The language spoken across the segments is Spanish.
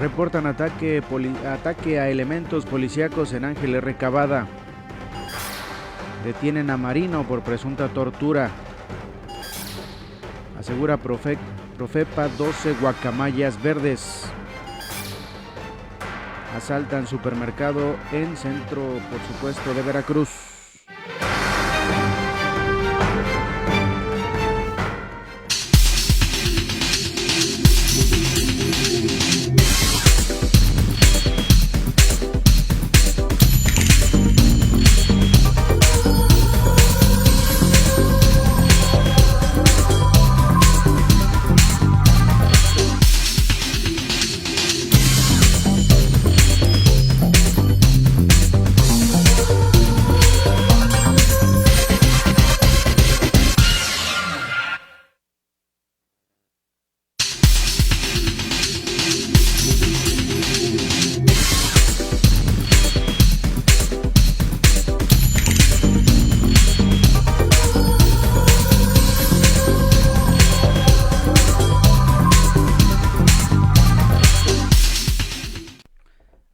Reportan ataque a elementos policíacos en Ángel R. Cavada. Detienen a Marino por presunta tortura. Asegura Profepa 12 guacamayas verdes. Asaltan supermercado en centro, por supuesto, de Veracruz.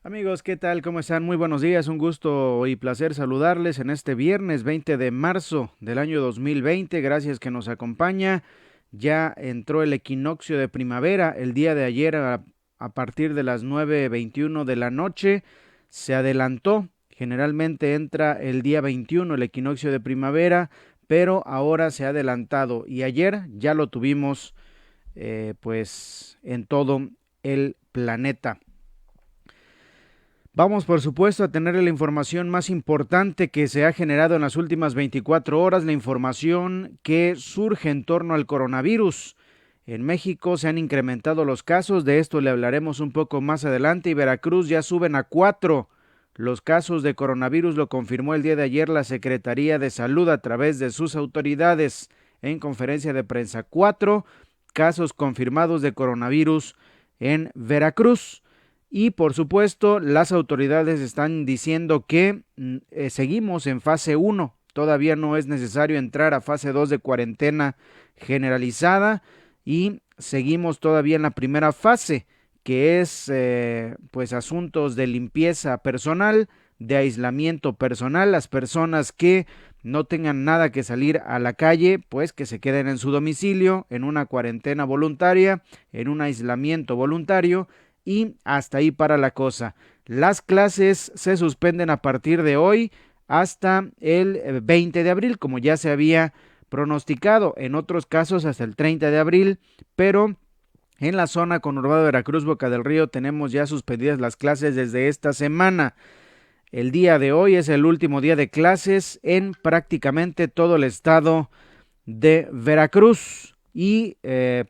Amigos, ¿qué tal? ¿Cómo están? Muy buenos días, un gusto y placer saludarles en este viernes 20 de marzo del año 2020. Gracias que nos acompaña. Ya entró el equinoccio de primavera el día de ayer a partir de las 9:21 de la noche. Se adelantó, generalmente entra el día 21 el equinoccio de primavera, pero ahora se ha adelantado y ayer ya lo tuvimos pues en todo el planeta. Vamos, por supuesto, a tener la información más importante que se ha generado en las últimas 24 horas, la información que surge en torno al coronavirus. En México se han incrementado los casos, de esto le hablaremos un poco más adelante, y Veracruz ya suben a 4 los casos de coronavirus, lo confirmó el día de ayer la Secretaría de Salud a través de sus autoridades en conferencia de prensa. 4 casos confirmados de coronavirus en Veracruz. Y por supuesto, las autoridades están diciendo que seguimos en fase 1, todavía no es necesario entrar a fase 2 de cuarentena generalizada y seguimos todavía en la primera fase, que es pues asuntos de limpieza personal, de aislamiento personal. Las personas que no tengan nada que salir a la calle, pues que se queden en su domicilio, en una cuarentena voluntaria, en un aislamiento voluntario. Y hasta ahí para la cosa. Las clases se suspenden a partir de hoy hasta el 20 de abril, como ya se había pronosticado. En otros casos hasta el 30 de abril, pero en la zona conurbada de Veracruz, Boca del Río, tenemos ya suspendidas las clases desde esta semana. El día de hoy es el último día de clases en prácticamente todo el estado de Veracruz y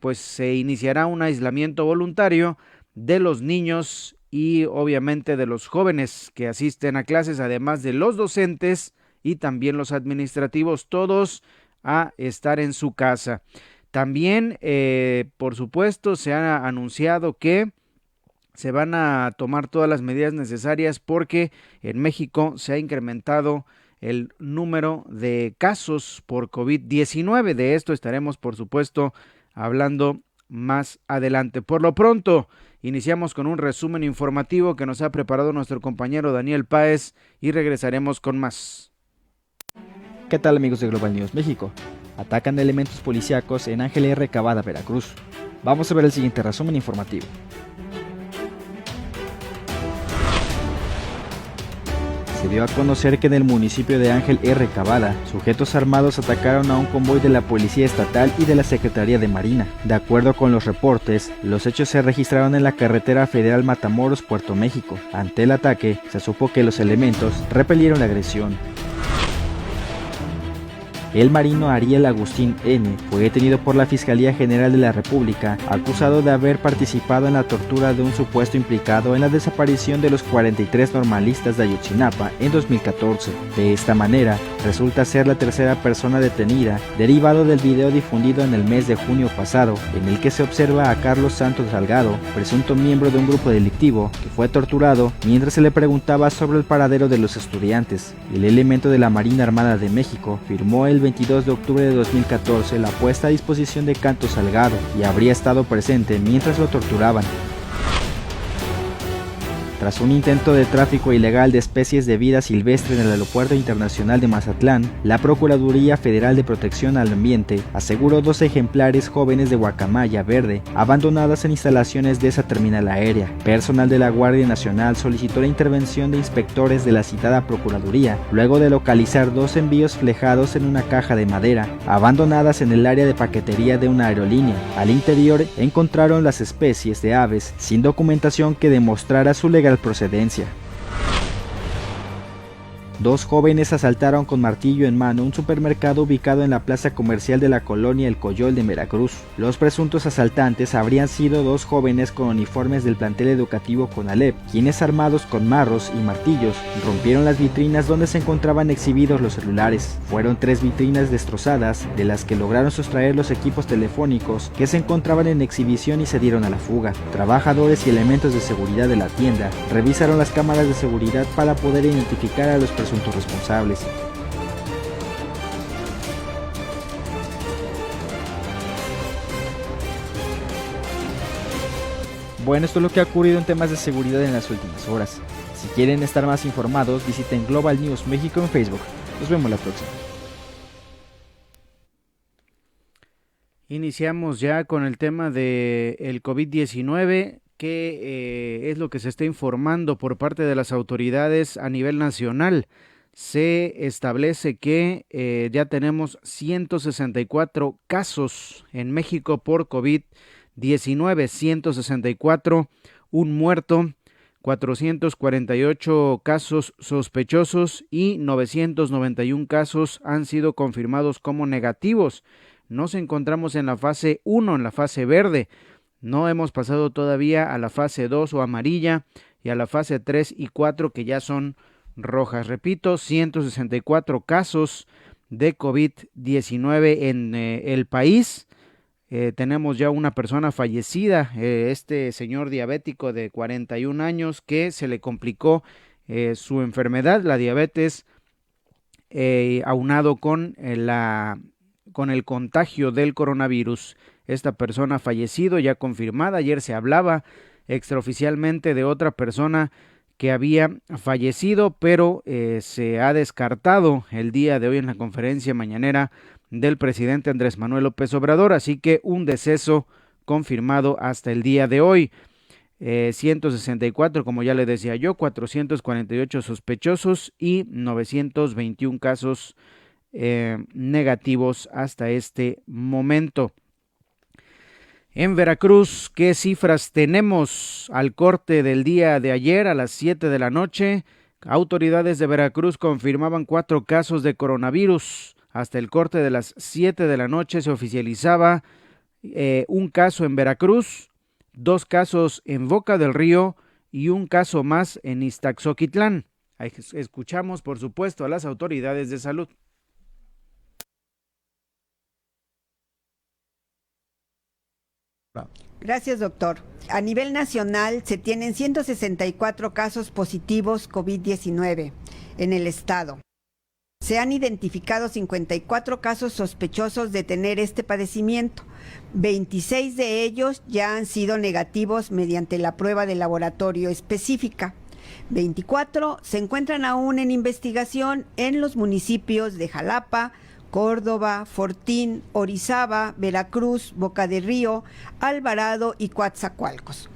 pues se iniciará un aislamiento voluntario de los niños y obviamente de los jóvenes que asisten a clases, además de los docentes y también los administrativos, todos a estar en su casa. También, por supuesto, se ha anunciado que se van a tomar todas las medidas necesarias porque en México se ha incrementado el número de casos por COVID-19. De esto estaremos, por supuesto, hablando más adelante. Por lo pronto, iniciamos con un resumen informativo que nos ha preparado nuestro compañero Daniel Páez y regresaremos con más. ¿Qué tal, amigos de Global News México? Atacan elementos policíacos en Ángel R. Cavada, Veracruz. Vamos a ver el siguiente resumen informativo. Se dio a conocer que en el municipio de Ángel R. Cavada, sujetos armados atacaron a un convoy de la Policía Estatal y de la Secretaría de Marina. De acuerdo con los reportes, los hechos se registraron en la carretera federal Matamoros-Puerto México. Ante el ataque, se supo que los elementos repelieron la agresión. El marino Ariel Agustín N. fue detenido por la Fiscalía General de la República, acusado de haber participado en la tortura de un supuesto implicado en la desaparición de los 43 normalistas de Ayotzinapa en 2014. De esta manera, resulta ser la tercera persona detenida, derivado del video difundido en el mes de junio pasado, en el que se observa a Carlos Santos Salgado, presunto miembro de un grupo delictivo, que fue torturado mientras se le preguntaba sobre el paradero de los estudiantes. El elemento de la Marina Armada de México firmó el 22 de octubre de 2014 la puesta a disposición de Santos Salgado y habría estado presente mientras lo torturaban. Tras un intento de tráfico ilegal de especies de vida silvestre en el Aeropuerto Internacional de Mazatlán, la Procuraduría Federal de Protección al Ambiente aseguró 2 ejemplares jóvenes de guacamaya verde abandonadas en instalaciones de esa terminal aérea. Personal de la Guardia Nacional solicitó la intervención de inspectores de la citada Procuraduría, luego de localizar 2 envíos flejados en una caja de madera, abandonadas en el área de paquetería de una aerolínea. Al interior encontraron las especies de aves sin documentación que demostrara su legal procedencia. 2 jóvenes asaltaron con martillo en mano un supermercado ubicado en la plaza comercial de la colonia El Coyol de Veracruz. Los presuntos asaltantes habrían sido 2 jóvenes con uniformes del plantel educativo Conalep, quienes armados con marros y martillos rompieron las vitrinas donde se encontraban exhibidos los celulares. Fueron 3 vitrinas destrozadas, de las que lograron sustraer los equipos telefónicos que se encontraban en exhibición y se dieron a la fuga. Trabajadores y elementos de seguridad de la tienda revisaron las cámaras de seguridad para poder identificar a los presuntos responsables. Bueno, esto es lo que ha ocurrido en temas de seguridad en las últimas horas. Si quieren estar más informados, visiten Global News México en Facebook. Nos vemos la próxima. Iniciamos ya con el tema del COVID-19, que es lo que se está informando por parte de las autoridades a nivel nacional. Se establece que ya tenemos 164 casos en México por COVID-19, 164, un muerto, 448 casos sospechosos y 991 casos han sido confirmados como negativos. Nos encontramos en la fase 1, en la fase verde. No hemos pasado todavía a la fase 2 o amarilla y a la fase 3 y 4 que ya son rojas. Repito, 164 casos de COVID-19 en el país. Tenemos ya una persona fallecida, este señor diabético de 41 años que se le complicó su enfermedad, la diabetes, aunado con el contagio del coronavirus. Esta persona ha fallecido, ya confirmada. Ayer se hablaba extraoficialmente de otra persona que había fallecido, pero se ha descartado el día de hoy en la conferencia mañanera del presidente Andrés Manuel López Obrador, así que un deceso confirmado hasta el día de hoy. 164, como ya le decía yo, 448 sospechosos y 921 casos negativos hasta este momento. En Veracruz, ¿qué cifras tenemos al corte del día de ayer a las 7 de la noche? Autoridades de Veracruz confirmaban 4 casos de coronavirus. Hasta el corte de las 7 de la noche se oficializaba un caso en Veracruz, 2 casos en Boca del Río y un caso más en Ixtaxoquitlán. Escuchamos, por supuesto, a las autoridades de salud. Gracias, doctor. A nivel nacional se tienen 164 casos positivos COVID-19 en el estado. Se han identificado 54 casos sospechosos de tener este padecimiento. 26 de ellos ya han sido negativos mediante la prueba de laboratorio específica. 24 se encuentran aún en investigación en los municipios de Jalapa, Córdoba, Fortín, Orizaba, Veracruz, Boca del Río, Alvarado y Coatzacoalcos.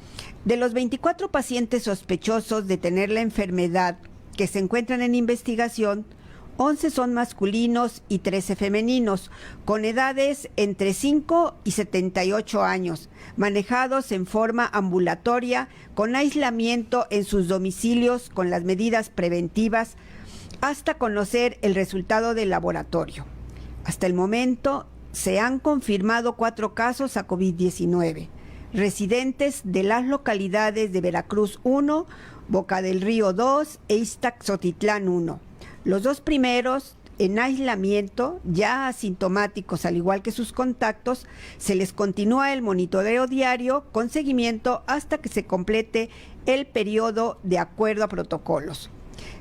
De los 24 pacientes sospechosos de tener la enfermedad que se encuentran en investigación, 11 son masculinos y 13 femeninos, con edades entre 5 y 78 años, manejados en forma ambulatoria, con aislamiento en sus domicilios con las medidas preventivas, hasta conocer el resultado del laboratorio. Hasta el momento se han confirmado 4 casos a COVID-19, residentes de las localidades de Veracruz 1, Boca del Río 2 e Ixtaxoquitlán 1. Los 2 primeros en aislamiento, ya asintomáticos al igual que sus contactos, se les continúa el monitoreo diario con seguimiento hasta que se complete el periodo de acuerdo a protocolos,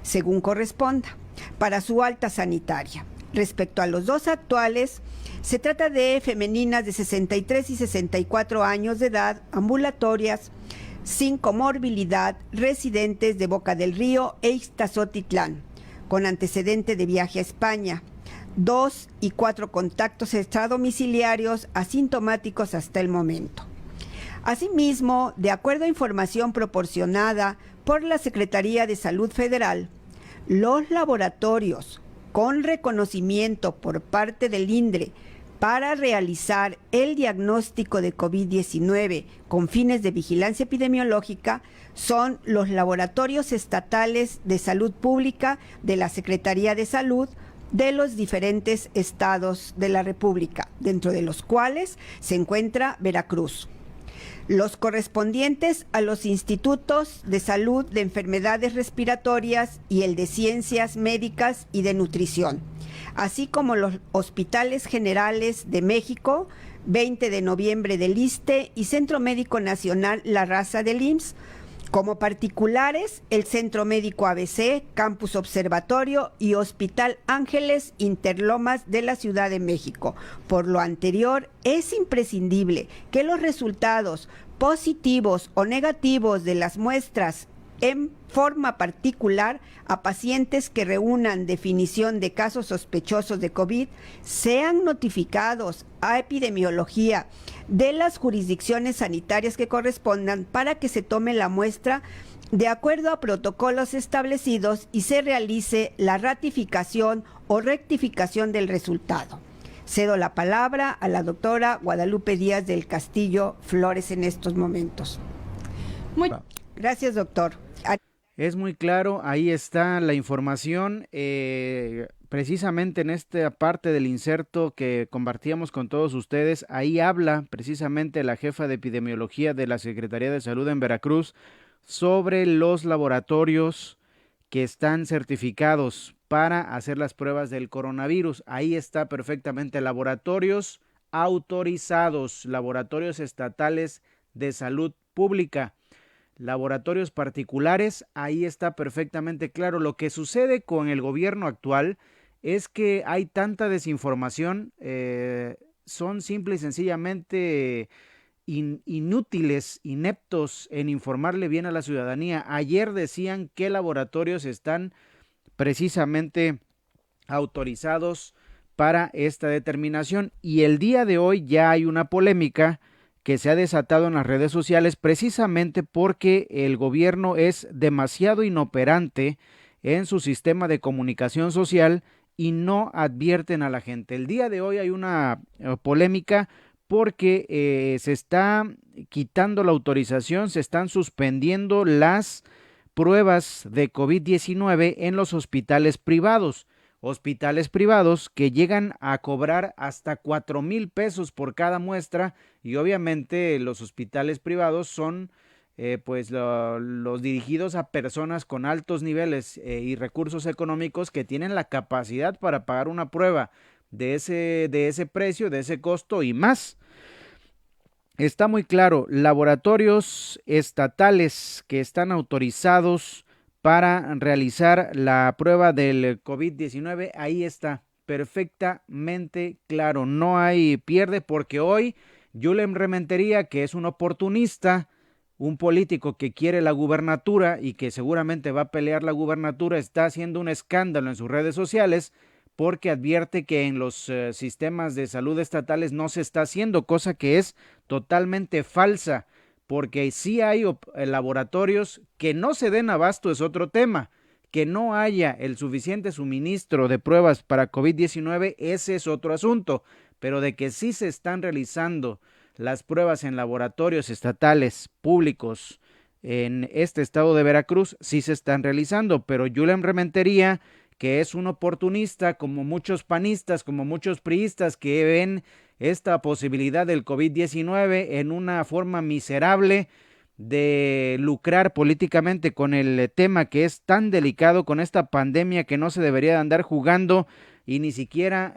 según corresponda, para su alta sanitaria. Respecto a los 2 actuales, se trata de femeninas de 63 y 64 años de edad, ambulatorias, sin comorbilidad residentes de Boca del Río e Ixtazotitlán, con antecedente de viaje a España. 2 y 4 contactos extradomiciliarios asintomáticos hasta el momento. Asimismo, de acuerdo a información proporcionada por la Secretaría de Salud Federal, los laboratorios con reconocimiento por parte del INDRE para realizar el diagnóstico de COVID-19 con fines de vigilancia epidemiológica son los laboratorios estatales de salud pública de la Secretaría de Salud de los diferentes estados de la República, dentro de los cuales se encuentra Veracruz. Los correspondientes a los institutos de salud de enfermedades respiratorias y el de ciencias médicas y de nutrición, así como los hospitales generales de México, 20 de noviembre del ISSSTE y Centro Médico Nacional La Raza del IMSS, como particulares el Centro Médico ABC, Campus Observatorio y Hospital Ángeles Interlomas de la Ciudad de México. Por lo anterior, es imprescindible que los resultados positivos o negativos de las muestras en forma particular a pacientes que reúnan definición de casos sospechosos de COVID sean notificados a epidemiología de las jurisdicciones sanitarias que correspondan para que se tome la muestra de acuerdo a protocolos establecidos y se realice la ratificación o rectificación del resultado. Cedo la palabra a la doctora Guadalupe Díaz del Castillo Flores en estos momentos. Gracias, doctor. Es muy claro, ahí está la información, precisamente en esta parte del inserto que compartíamos con todos ustedes, ahí habla precisamente la jefa de epidemiología de la Secretaría de Salud en Veracruz sobre los laboratorios que están certificados para hacer las pruebas del coronavirus. Ahí está perfectamente, laboratorios autorizados, laboratorios estatales de salud pública. Laboratorios particulares, ahí está perfectamente claro. Lo que sucede con el gobierno actual es que hay tanta desinformación, son simple y sencillamente inútiles, ineptos en informarle bien a la ciudadanía. Ayer decían que laboratorios están precisamente autorizados para esta determinación y el día de hoy ya hay una polémica que se ha desatado en las redes sociales precisamente porque el gobierno es demasiado inoperante en su sistema de comunicación social y no advierten a la gente. El día de hoy hay una polémica porque se está quitando la autorización, se están suspendiendo las pruebas de COVID-19 en los hospitales privados que llegan a cobrar hasta 4,000 pesos por cada muestra y obviamente los hospitales privados son los dirigidos a personas con altos niveles y recursos económicos que tienen la capacidad para pagar una prueba de ese precio, de ese costo y más. Está muy claro, laboratorios estatales que están autorizados para realizar la prueba del COVID-19, ahí está, perfectamente claro, no hay pierde porque hoy Yulem Rementería, que es un oportunista, un político que quiere la gubernatura y que seguramente va a pelear la gubernatura, está haciendo un escándalo en sus redes sociales porque advierte que en los sistemas de salud estatales no se está haciendo, cosa que es totalmente falsa, porque sí hay laboratorios que no se den abasto, es otro tema, que no haya el suficiente suministro de pruebas para COVID-19, ese es otro asunto, pero de que sí se están realizando las pruebas en laboratorios estatales públicos en este estado de Veracruz, sí se están realizando, pero Yulem Rementería, que es un oportunista, como muchos panistas, como muchos priistas que ven esta posibilidad del COVID-19 en una forma miserable de lucrar políticamente con el tema que es tan delicado, con esta pandemia que no se debería de andar jugando y ni siquiera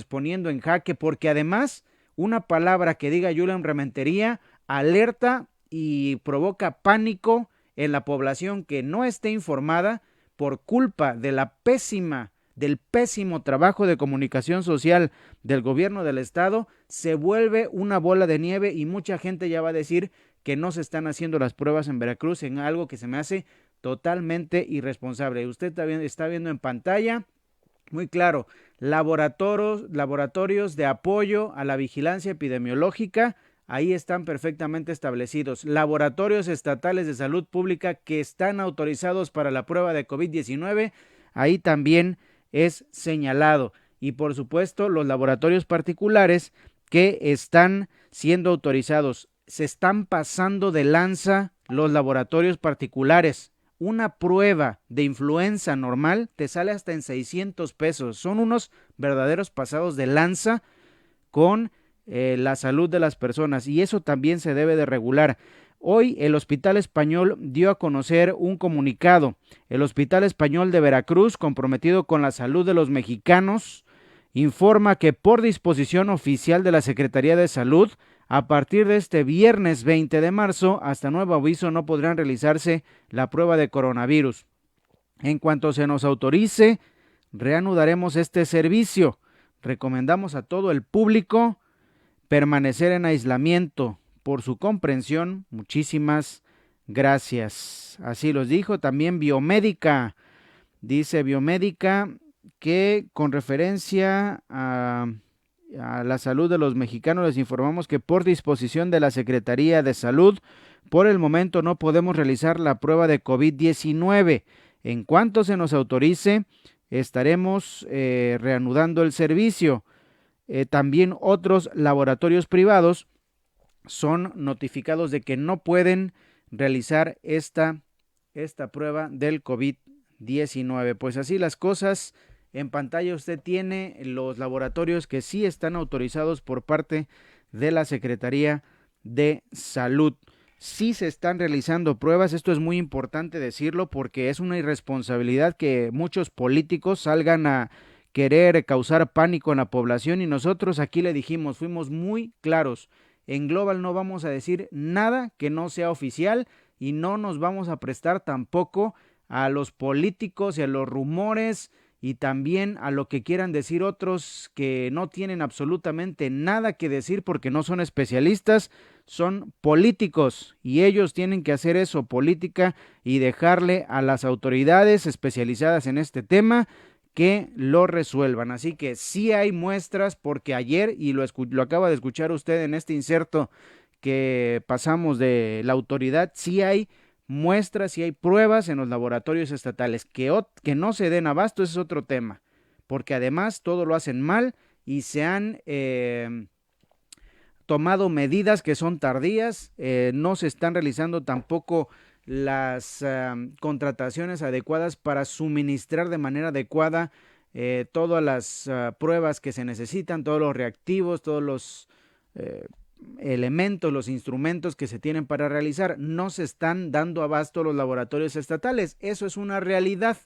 poniendo en jaque, porque además una palabra que diga Yulem Rementería alerta y provoca pánico en la población que no esté informada por culpa de del pésimo trabajo de comunicación social del gobierno del estado, se vuelve una bola de nieve y mucha gente ya va a decir que no se están haciendo las pruebas en Veracruz, en algo que se me hace totalmente irresponsable. Usted está viendo en pantalla, muy claro, laboratorios de apoyo a la vigilancia epidemiológica, ahí están perfectamente establecidos. Laboratorios estatales de salud pública que están autorizados para la prueba de COVID-19, ahí también es señalado. Y por supuesto, los laboratorios particulares que están siendo autorizados. Se están pasando de lanza los laboratorios particulares. Una prueba de influenza normal te sale hasta en 600 pesos. Son unos verdaderos pasados de lanza con la salud de las personas, y eso también se debe de regular. Hoy el Hospital Español dio a conocer un comunicado. El Hospital Español de Veracruz, comprometido con la salud de los mexicanos, informa que por disposición oficial de la Secretaría de Salud, a partir de este viernes 20 de marzo, hasta nuevo aviso, no podrán realizarse la prueba de coronavirus. En cuanto se nos autorice, reanudaremos este servicio. Recomendamos a todo el público permanecer en aislamiento. Por su comprensión, muchísimas gracias. Así los dijo también Biomédica. Dice Biomédica que con referencia a la salud de los mexicanos, les informamos que por disposición de la Secretaría de Salud, por el momento no podemos realizar la prueba de COVID-19. En cuanto se nos autorice, estaremos reanudando el servicio. También otros laboratorios privados son notificados de que no pueden realizar esta prueba del COVID-19. Pues así las cosas. En pantalla usted tiene los laboratorios que sí están autorizados por parte de la Secretaría de Salud. Sí se están realizando pruebas, esto es muy importante decirlo porque es una irresponsabilidad que muchos políticos salgan a querer causar pánico en la población, y nosotros aquí le dijimos, fuimos muy claros. En Global no vamos a decir nada que no sea oficial y no nos vamos a prestar tampoco a los políticos y a los rumores y también a lo que quieran decir otros que no tienen absolutamente nada que decir porque no son especialistas, son políticos y ellos tienen que hacer eso, política, y dejarle a las autoridades especializadas en este tema que lo resuelvan. Así que sí hay muestras, porque ayer, y lo acaba de escuchar usted en este inserto que pasamos de la autoridad, sí hay muestras y hay pruebas en los laboratorios estatales. Que no se den abasto, ese es otro tema, porque además todo lo hacen mal y se han tomado medidas que son tardías, no se están realizando tampoco las contrataciones adecuadas para suministrar de manera adecuada todas las pruebas que se necesitan, todos los reactivos, todos los elementos, los instrumentos que se tienen para realizar. No se están dando abasto los laboratorios estatales, eso es una realidad,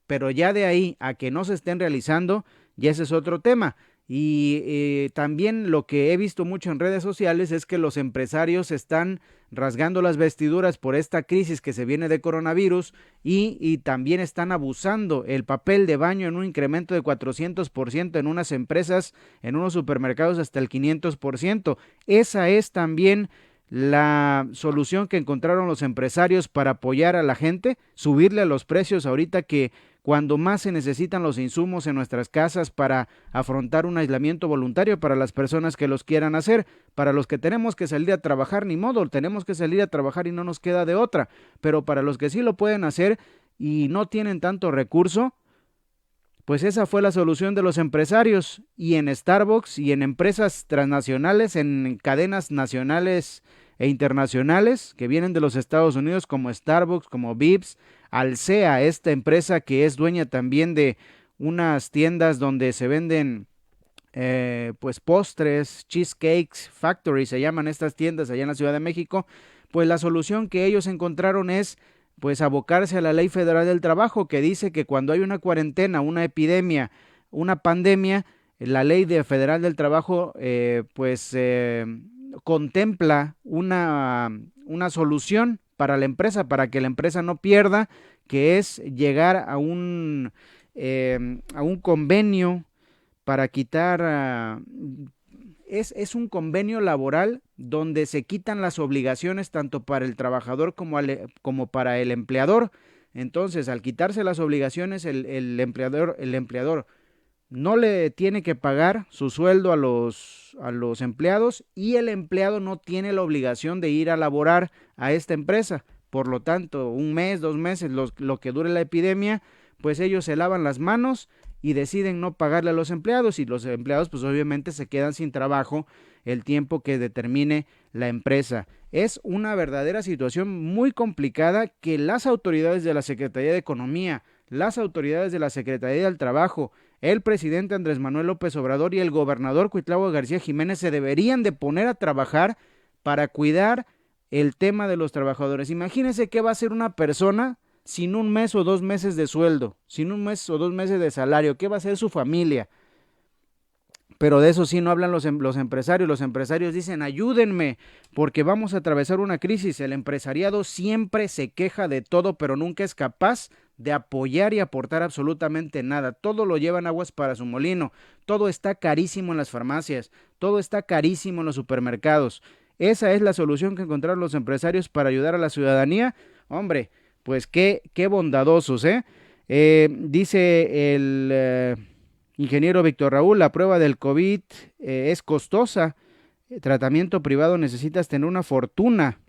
pero ya de ahí a que no se estén realizando, ya ese es otro tema. Y también lo que he visto mucho en redes sociales es que los empresarios están rasgando las vestiduras por esta crisis que se viene de coronavirus y también están abusando el papel de baño en un incremento de 400%, en unas empresas, en unos supermercados hasta el 500%. Esa es también la solución que encontraron los empresarios para apoyar a la gente, subirle a los precios ahorita que cuando más se necesitan los insumos en nuestras casas para afrontar un aislamiento voluntario para las personas que los quieran hacer. Para los que tenemos que salir a trabajar, ni modo, tenemos que salir a trabajar y no nos queda de otra, pero para los que sí lo pueden hacer y no tienen tanto recurso, pues esa fue la solución de los empresarios. Y en Starbucks y en empresas transnacionales, en cadenas nacionales e internacionales que vienen de los Estados Unidos, como Starbucks, como Vips, Alsea, esta empresa que es dueña también de unas tiendas donde se venden pues postres, cheesecakes factory, se llaman estas tiendas allá en la Ciudad de México. Pues la solución que ellos encontraron es pues abocarse a la Ley Federal del Trabajo, que dice que cuando hay una cuarentena, una epidemia, una pandemia, la Ley Federal del Trabajo contempla una solución para la empresa, para que la empresa no pierda, que es llegar a un convenio para quitar es un convenio laboral donde se quitan las obligaciones tanto para el trabajador como para el empleador. Entonces, al quitarse las obligaciones, el empleador no le tiene que pagar su sueldo a los empleados, y el empleado no tiene la obligación de ir a laborar a esta empresa. Por lo tanto, un mes, 2 meses, lo que dure la epidemia, pues ellos se lavan las manos y deciden no pagarle a los empleados, y los empleados pues obviamente se quedan sin trabajo el tiempo que determine la empresa. Es una verdadera situación muy complicada que las autoridades de la Secretaría de Economía, las autoridades de la Secretaría del Trabajo, el presidente Andrés Manuel López Obrador y el gobernador Cuitlahua García Jiménez se deberían de poner a trabajar para cuidar el tema de los trabajadores. Imagínense qué va a hacer una persona sin un mes o 2 meses de sueldo, sin un mes o 2 meses de salario. ¿Qué va a hacer su familia? Pero de eso sí no hablan los empresarios. Los empresarios dicen: ayúdenme, porque vamos a atravesar una crisis. El empresariado siempre se queja de todo, pero nunca es capaz de apoyar y aportar absolutamente nada. Todo lo llevan aguas para su molino. Todo está carísimo en las farmacias, todo está carísimo en los supermercados. Esa es la solución que encontraron los empresarios para ayudar a la ciudadanía. Hombre, pues qué bondadosos, ¿eh? Dice el ingeniero Víctor Raúl: la prueba del COVID es costosa. Tratamiento privado necesitas tener una fortuna.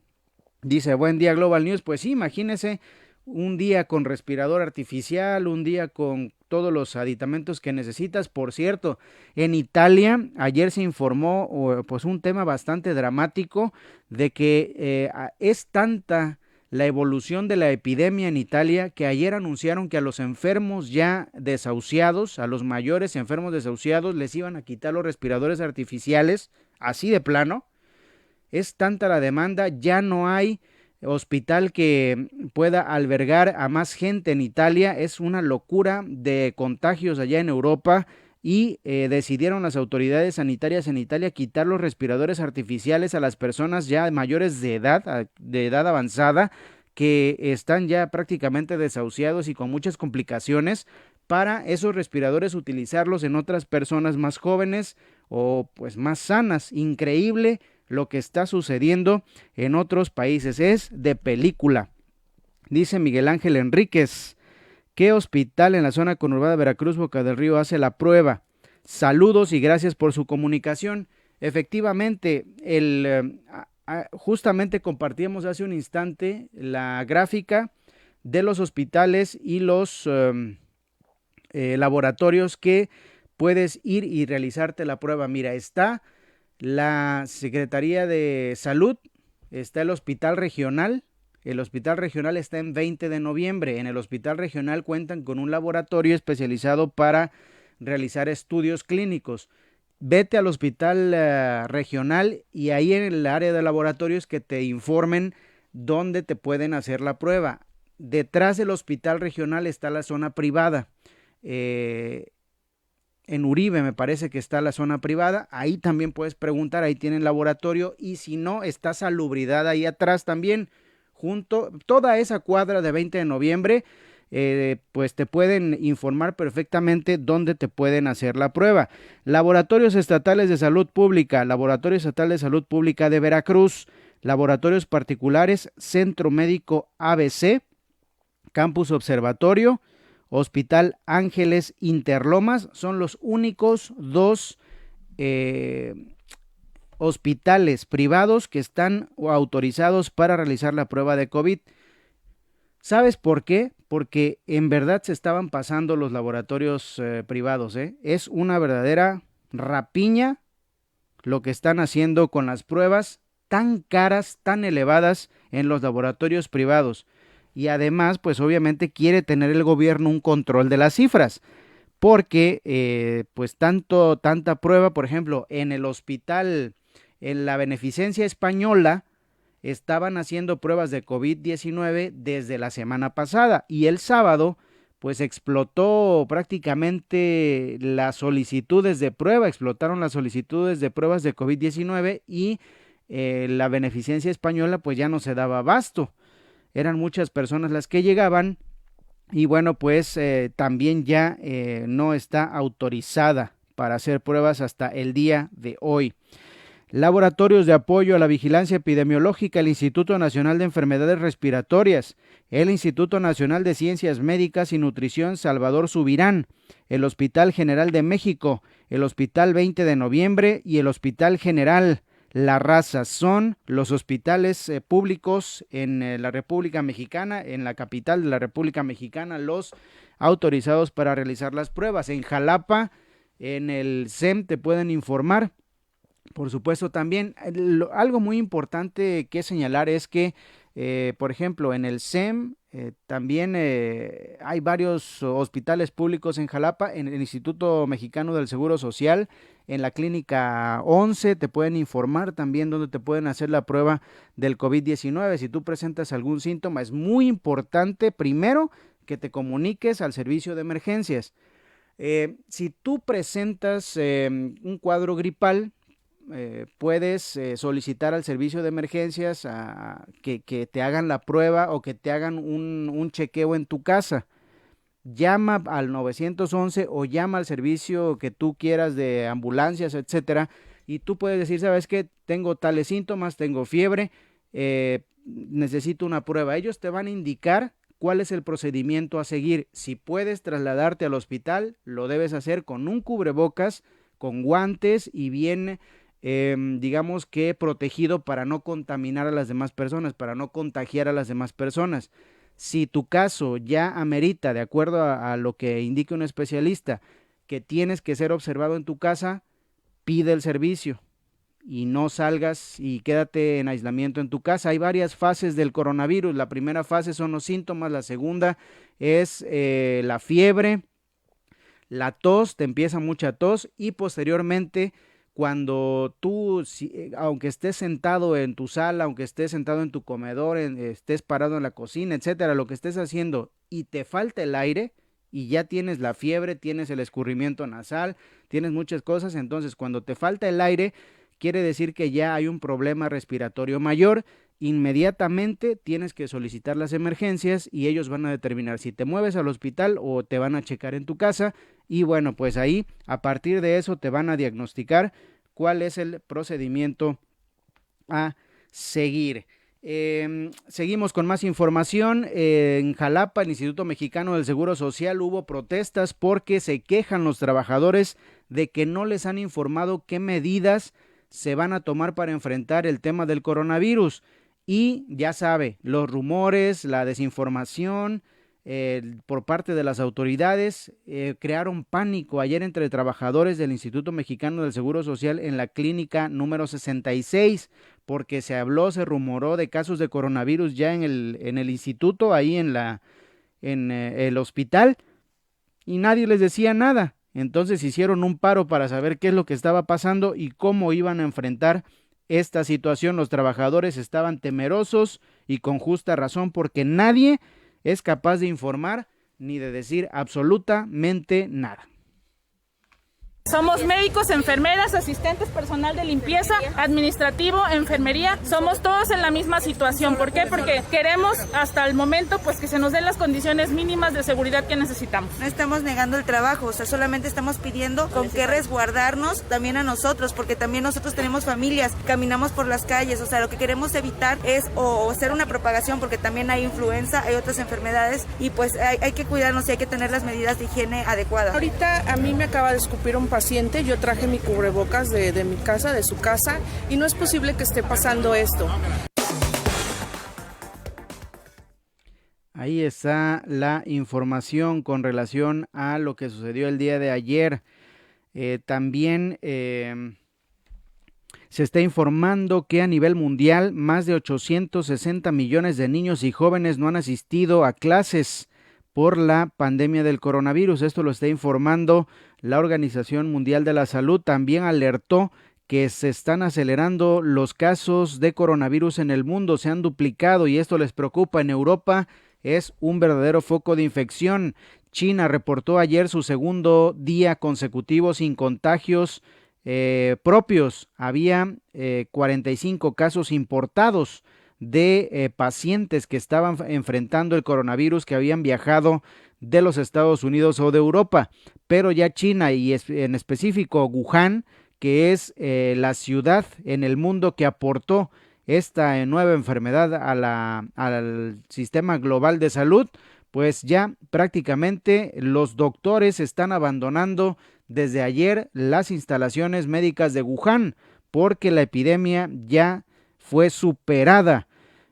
Dice Buen Día Global News. Pues sí, imagínese un día con respirador artificial, un día con todos los aditamentos que necesitas. Por cierto, en Italia ayer se informó pues un tema bastante dramático de que es tanta la evolución de la epidemia en Italia que ayer anunciaron que a los enfermos ya desahuciados, a los mayores enfermos desahuciados, les iban a quitar los respiradores artificiales, así de plano. Es tanta la demanda, ya no hay hospital que pueda albergar a más gente en Italia. Es una locura de contagios allá en Europa, y decidieron las autoridades sanitarias en Italia quitar los respiradores artificiales a las personas ya mayores de edad avanzada, que están ya prácticamente desahuciados y con muchas complicaciones, para esos respiradores utilizarlos en otras personas más jóvenes o pues más sanas. Increíble lo que está sucediendo en otros países, es de película. Dice Miguel Ángel Enríquez: ¿qué hospital en la zona conurbada de Veracruz, Boca del Río, hace la prueba? Saludos y gracias por su comunicación. Efectivamente, justamente compartíamos hace un instante la gráfica de los hospitales y los laboratorios que puedes ir y realizarte la prueba. Mira, está la Secretaría de Salud, está el Hospital Regional. El Hospital Regional está en 20 de noviembre. En el Hospital Regional cuentan con un laboratorio especializado para realizar estudios clínicos. Vete al Hospital Regional y ahí en el área de laboratorios que te informen dónde te pueden hacer la prueba. Detrás del Hospital Regional está la zona privada. En Uribe me parece que está la zona privada. Ahí también puedes preguntar, ahí tienen laboratorio. Y si no, está Salubridad ahí atrás también. Junto, toda esa cuadra de 20 de noviembre, pues te pueden informar perfectamente dónde te pueden hacer la prueba. Laboratorios Estatales de Salud Pública, Laboratorio Estatal de Salud Pública de Veracruz, laboratorios particulares, Centro Médico ABC, Campus Observatorio, Hospital Ángeles Interlomas, son los únicos 2 hospitales privados que están autorizados para realizar la prueba de COVID. ¿Sabes por qué? Porque en verdad se estaban pasando los laboratorios privados, ¿eh? Es una verdadera rapiña lo que están haciendo con las pruebas tan caras, tan elevadas en los laboratorios privados. Y además, pues obviamente quiere tener el gobierno un control de las cifras, porque pues tanta prueba. Por ejemplo, en el hospital, en la Beneficencia Española, estaban haciendo pruebas de COVID-19 desde la semana pasada, y el sábado pues explotó prácticamente las solicitudes de prueba, explotaron las solicitudes de pruebas de COVID-19, y la Beneficencia Española pues ya no se daba abasto. Eran muchas personas las que llegaban, y bueno, pues también ya no está autorizada para hacer pruebas hasta el día de hoy. Laboratorios de apoyo a la vigilancia epidemiológica, el Instituto Nacional de Enfermedades Respiratorias, el Instituto Nacional de Ciencias Médicas y Nutrición Salvador Subirán, el Hospital General de México, el Hospital 20 de Noviembre y el Hospital General La Raza son los hospitales públicos en la República Mexicana, en la capital de la República Mexicana, los autorizados para realizar las pruebas. En Jalapa, en el SEM te pueden informar. Por supuesto, también algo muy importante que señalar es que, por ejemplo, en el SEM también hay varios hospitales públicos en Jalapa, en el Instituto Mexicano del Seguro Social, en la Clínica 11 te pueden informar también dónde te pueden hacer la prueba del COVID-19. Si tú presentas algún síntoma, es muy importante primero que te comuniques al servicio de emergencias. Si tú presentas un cuadro gripal, puedes solicitar al servicio de emergencias que te hagan la prueba o que te hagan un chequeo en tu casa. Llama al 911 o llama al servicio que tú quieras de ambulancias, etcétera, y tú puedes decir, ¿sabes qué? Tengo tales síntomas, tengo fiebre, necesito una prueba. Ellos te van a indicar cuál es el procedimiento a seguir. Si puedes trasladarte al hospital, lo debes hacer con un cubrebocas, con guantes y bien digamos que protegido para no contaminar a las demás personas, para no contagiar a las demás personas. Si tu caso ya amerita, de acuerdo a lo que indique un especialista, que tienes que ser observado en tu casa, pide el servicio y no salgas y quédate en aislamiento en tu casa. Hay varias fases del coronavirus. La primera fase son los síntomas, la segunda es la fiebre, la tos, te empieza mucha tos y posteriormente cuando tú, aunque estés sentado en tu sala, aunque estés sentado en tu comedor, estés parado en la cocina, etcétera, lo que estés haciendo y te falta el aire y ya tienes la fiebre, tienes el escurrimiento nasal, tienes muchas cosas, entonces cuando te falta el aire, quiere decir que ya hay un problema respiratorio mayor. Inmediatamente tienes que solicitar las emergencias y ellos van a determinar si te mueves al hospital o te van a checar en tu casa y bueno, pues ahí a partir de eso te van a diagnosticar cuál es el procedimiento a seguir. Seguimos con más información. En Jalapa, el Instituto Mexicano del Seguro Social, hubo protestas porque se quejan los trabajadores de que no les han informado qué medidas se van a tomar para enfrentar el tema del coronavirus. Y ya sabe, los rumores, la desinformación por parte de las autoridades crearon pánico ayer entre trabajadores del Instituto Mexicano del Seguro Social en la clínica número 66, porque se habló, se rumoró de casos de coronavirus ya en el instituto, ahí en el hospital, y nadie les decía nada. Entonces hicieron un paro para saber qué es lo que estaba pasando y cómo iban a enfrentar esta situación. Los trabajadores estaban temerosos y con justa razón porque nadie es capaz de informar ni de decir absolutamente nada. Somos médicos, enfermeras, asistentes, personal de limpieza, administrativo, enfermería. Somos todos en la misma situación. ¿Por qué? Porque queremos hasta el momento pues que se nos den las condiciones mínimas de seguridad que necesitamos. No estamos negando el trabajo, o sea, solamente estamos pidiendo con qué resguardarnos también a nosotros, porque también nosotros tenemos familias, caminamos por las calles, o sea, lo que queremos evitar es o hacer una propagación, porque también hay influenza, hay otras enfermedades y pues hay que cuidarnos y hay que tener las medidas de higiene adecuadas. Ahorita a mí me acaba de escupir un paciente, yo traje mi cubrebocas de mi casa, de su casa, y no es posible que esté pasando esto. Ahí está la información con relación a lo que sucedió el día de ayer. También se está informando que a nivel mundial más de 860 millones de niños y jóvenes no han asistido a clases por la pandemia del coronavirus. Esto lo está informando la Organización Mundial de la Salud. También alertó que se están acelerando los casos de coronavirus en el mundo, se han duplicado y esto les preocupa. En Europa es un verdadero foco de infección. China reportó ayer su segundo día consecutivo sin contagios propios. Había 45 casos importados de pacientes que estaban enfrentando el coronavirus que habían viajado de los Estados Unidos o de Europa, pero ya China y en específico Wuhan, que es la ciudad en el mundo que aportó esta nueva enfermedad al sistema global de salud, pues ya prácticamente los doctores están abandonando desde ayer las instalaciones médicas de Wuhan porque la epidemia ya fue superada.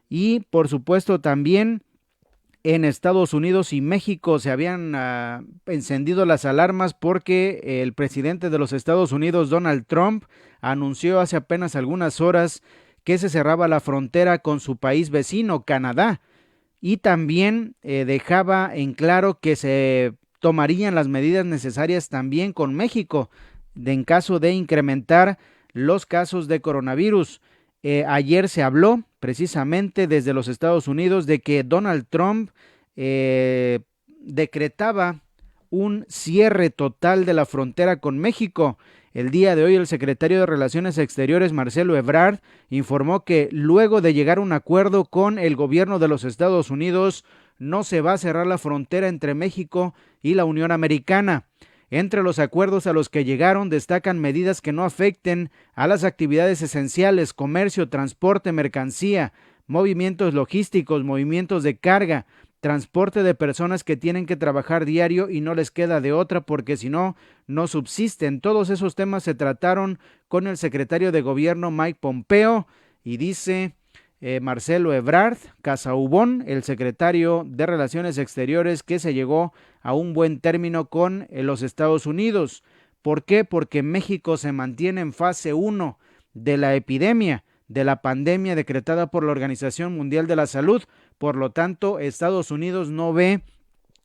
Y por supuesto también en Estados Unidos y México se habían encendido las alarmas porque el presidente de los Estados Unidos, Donald Trump, anunció hace apenas algunas horas que se cerraba la frontera con su país vecino, Canadá, y también dejaba en claro que se tomarían las medidas necesarias también con México en caso de incrementar los casos de coronavirus. Ayer se habló precisamente desde los Estados Unidos de que Donald Trump decretaba un cierre total de la frontera con México. El día de hoy el secretario de Relaciones Exteriores, Marcelo Ebrard, informó que luego de llegar a un acuerdo con el gobierno de los Estados Unidos, no se va a cerrar la frontera entre México y la Unión Americana. Entre los acuerdos a los que llegaron destacan medidas que no afecten a las actividades esenciales, comercio, transporte, mercancía, movimientos logísticos, movimientos de carga, transporte de personas que tienen que trabajar diario y no les queda de otra porque si no, no subsisten. Todos esos temas se trataron con el secretario de Gobierno Mike Pompeo y dice Marcelo Ebrard Casaubon, el secretario de Relaciones Exteriores, que se llegó a un buen término con los Estados Unidos. ¿Por qué? Porque México se mantiene en fase 1 de la epidemia, de la pandemia decretada por la Organización Mundial de la Salud. Por lo tanto, Estados Unidos no ve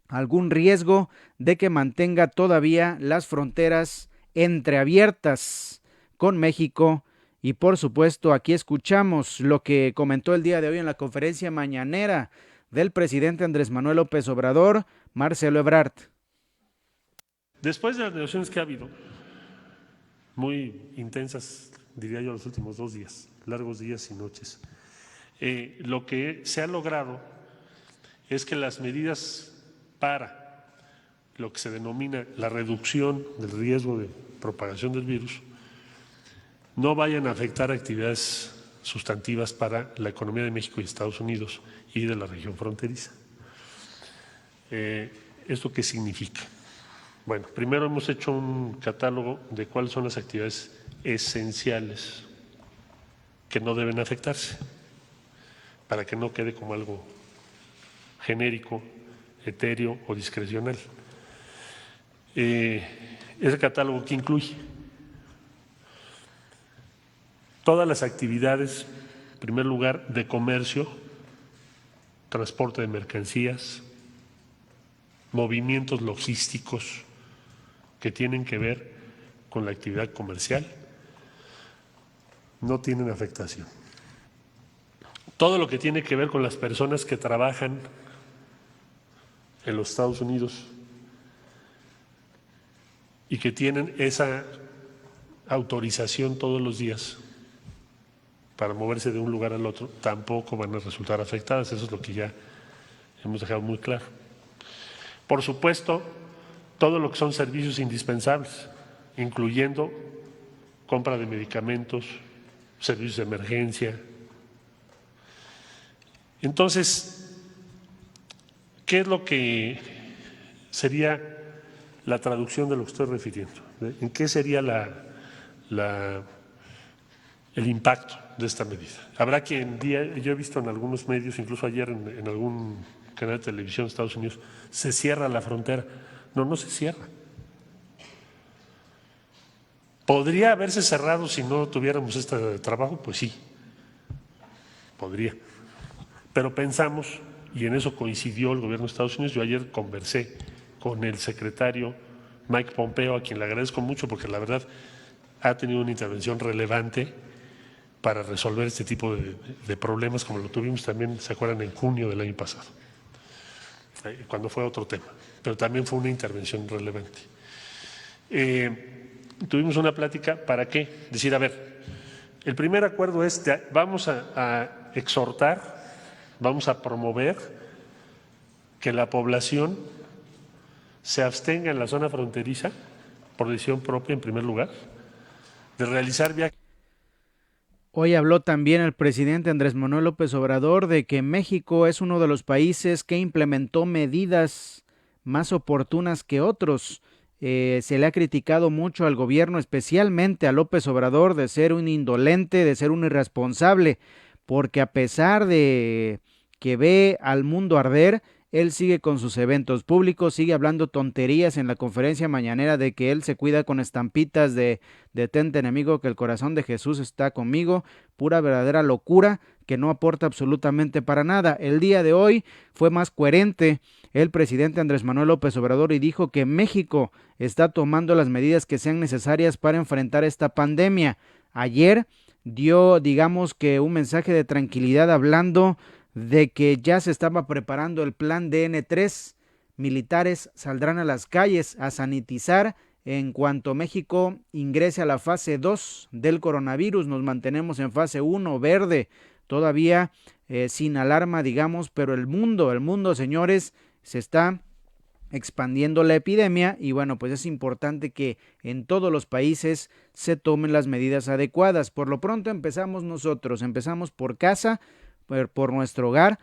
algún riesgo de que mantenga todavía las fronteras entreabiertas con México. Y por supuesto, aquí escuchamos lo que comentó el día de hoy en la conferencia mañanera del presidente Andrés Manuel López Obrador, Marcelo Ebrard. Después de las negociaciones que ha habido, muy intensas, diría yo, los últimos 2 días, largos días y noches, lo que se ha logrado es que las medidas para lo que se denomina la reducción del riesgo de propagación del virus no vayan a afectar actividades sustantivas para la economía de México y Estados Unidos y de la región fronteriza. ¿Esto qué significa? Bueno, primero hemos hecho un catálogo de cuáles son las actividades esenciales que no deben afectarse, para que no quede como algo genérico, etéreo o discrecional. Ese catálogo que incluye todas las actividades, en primer lugar, de comercio, transporte de mercancías, movimientos logísticos que tienen que ver con la actividad comercial, no tienen afectación. Todo lo que tiene que ver con las personas que trabajan en los Estados Unidos y que tienen esa autorización todos los días para moverse de un lugar al otro, tampoco van a resultar afectadas. Eso es lo que ya hemos dejado muy claro. Por supuesto, todo lo que son servicios indispensables, incluyendo compra de medicamentos, servicios de emergencia. Entonces, ¿qué es lo que sería la traducción de lo que estoy refiriendo? ¿En qué sería el impacto de esta medida? Habrá quien yo he visto en algunos medios, incluso ayer en algún canal de televisión de Estados Unidos, se cierra la frontera. No, no se cierra. ¿Podría haberse cerrado si no tuviéramos este trabajo? Pues sí, podría. Pero pensamos, y en eso coincidió el gobierno de Estados Unidos, yo ayer conversé con el secretario Mike Pompeo, a quien le agradezco mucho porque la verdad ha tenido una intervención relevante para resolver este tipo de problemas, como lo tuvimos también, ¿se acuerdan?, en junio del año pasado, cuando fue otro tema, pero también fue una intervención relevante. Tuvimos una plática, ¿para qué? Decir, a ver, El primer acuerdo es, vamos a exhortar, vamos a promover que la población se abstenga en la zona fronteriza, por decisión propia en primer lugar, de realizar viajes. Hoy habló también el presidente Andrés Manuel López Obrador de que México es uno de los países que implementó medidas más oportunas que otros. Se le ha criticado mucho al gobierno, especialmente a López Obrador, de ser un indolente, de ser un irresponsable, porque a pesar de que ve al mundo arder, él sigue con sus eventos públicos, sigue hablando tonterías en la conferencia mañanera de que él se cuida con estampitas de detente enemigo, que el corazón de Jesús está conmigo, pura verdadera locura que no aporta absolutamente para nada. El día de hoy fue más coherente el presidente Andrés Manuel López Obrador y dijo que México está tomando las medidas que sean necesarias para enfrentar esta pandemia. Ayer dio, digamos que un mensaje de tranquilidad hablando de que ya se estaba preparando el plan DN3, militares saldrán a las calles a sanitizar en cuanto México ingrese a la fase 2 del coronavirus. Nos mantenemos en fase 1, verde, todavía sin alarma, digamos, pero el mundo, señores, se está expandiendo la epidemia y bueno, pues es importante que en todos los países se tomen las medidas adecuadas. Por lo pronto empezamos nosotros, empezamos por casa, por nuestro hogar,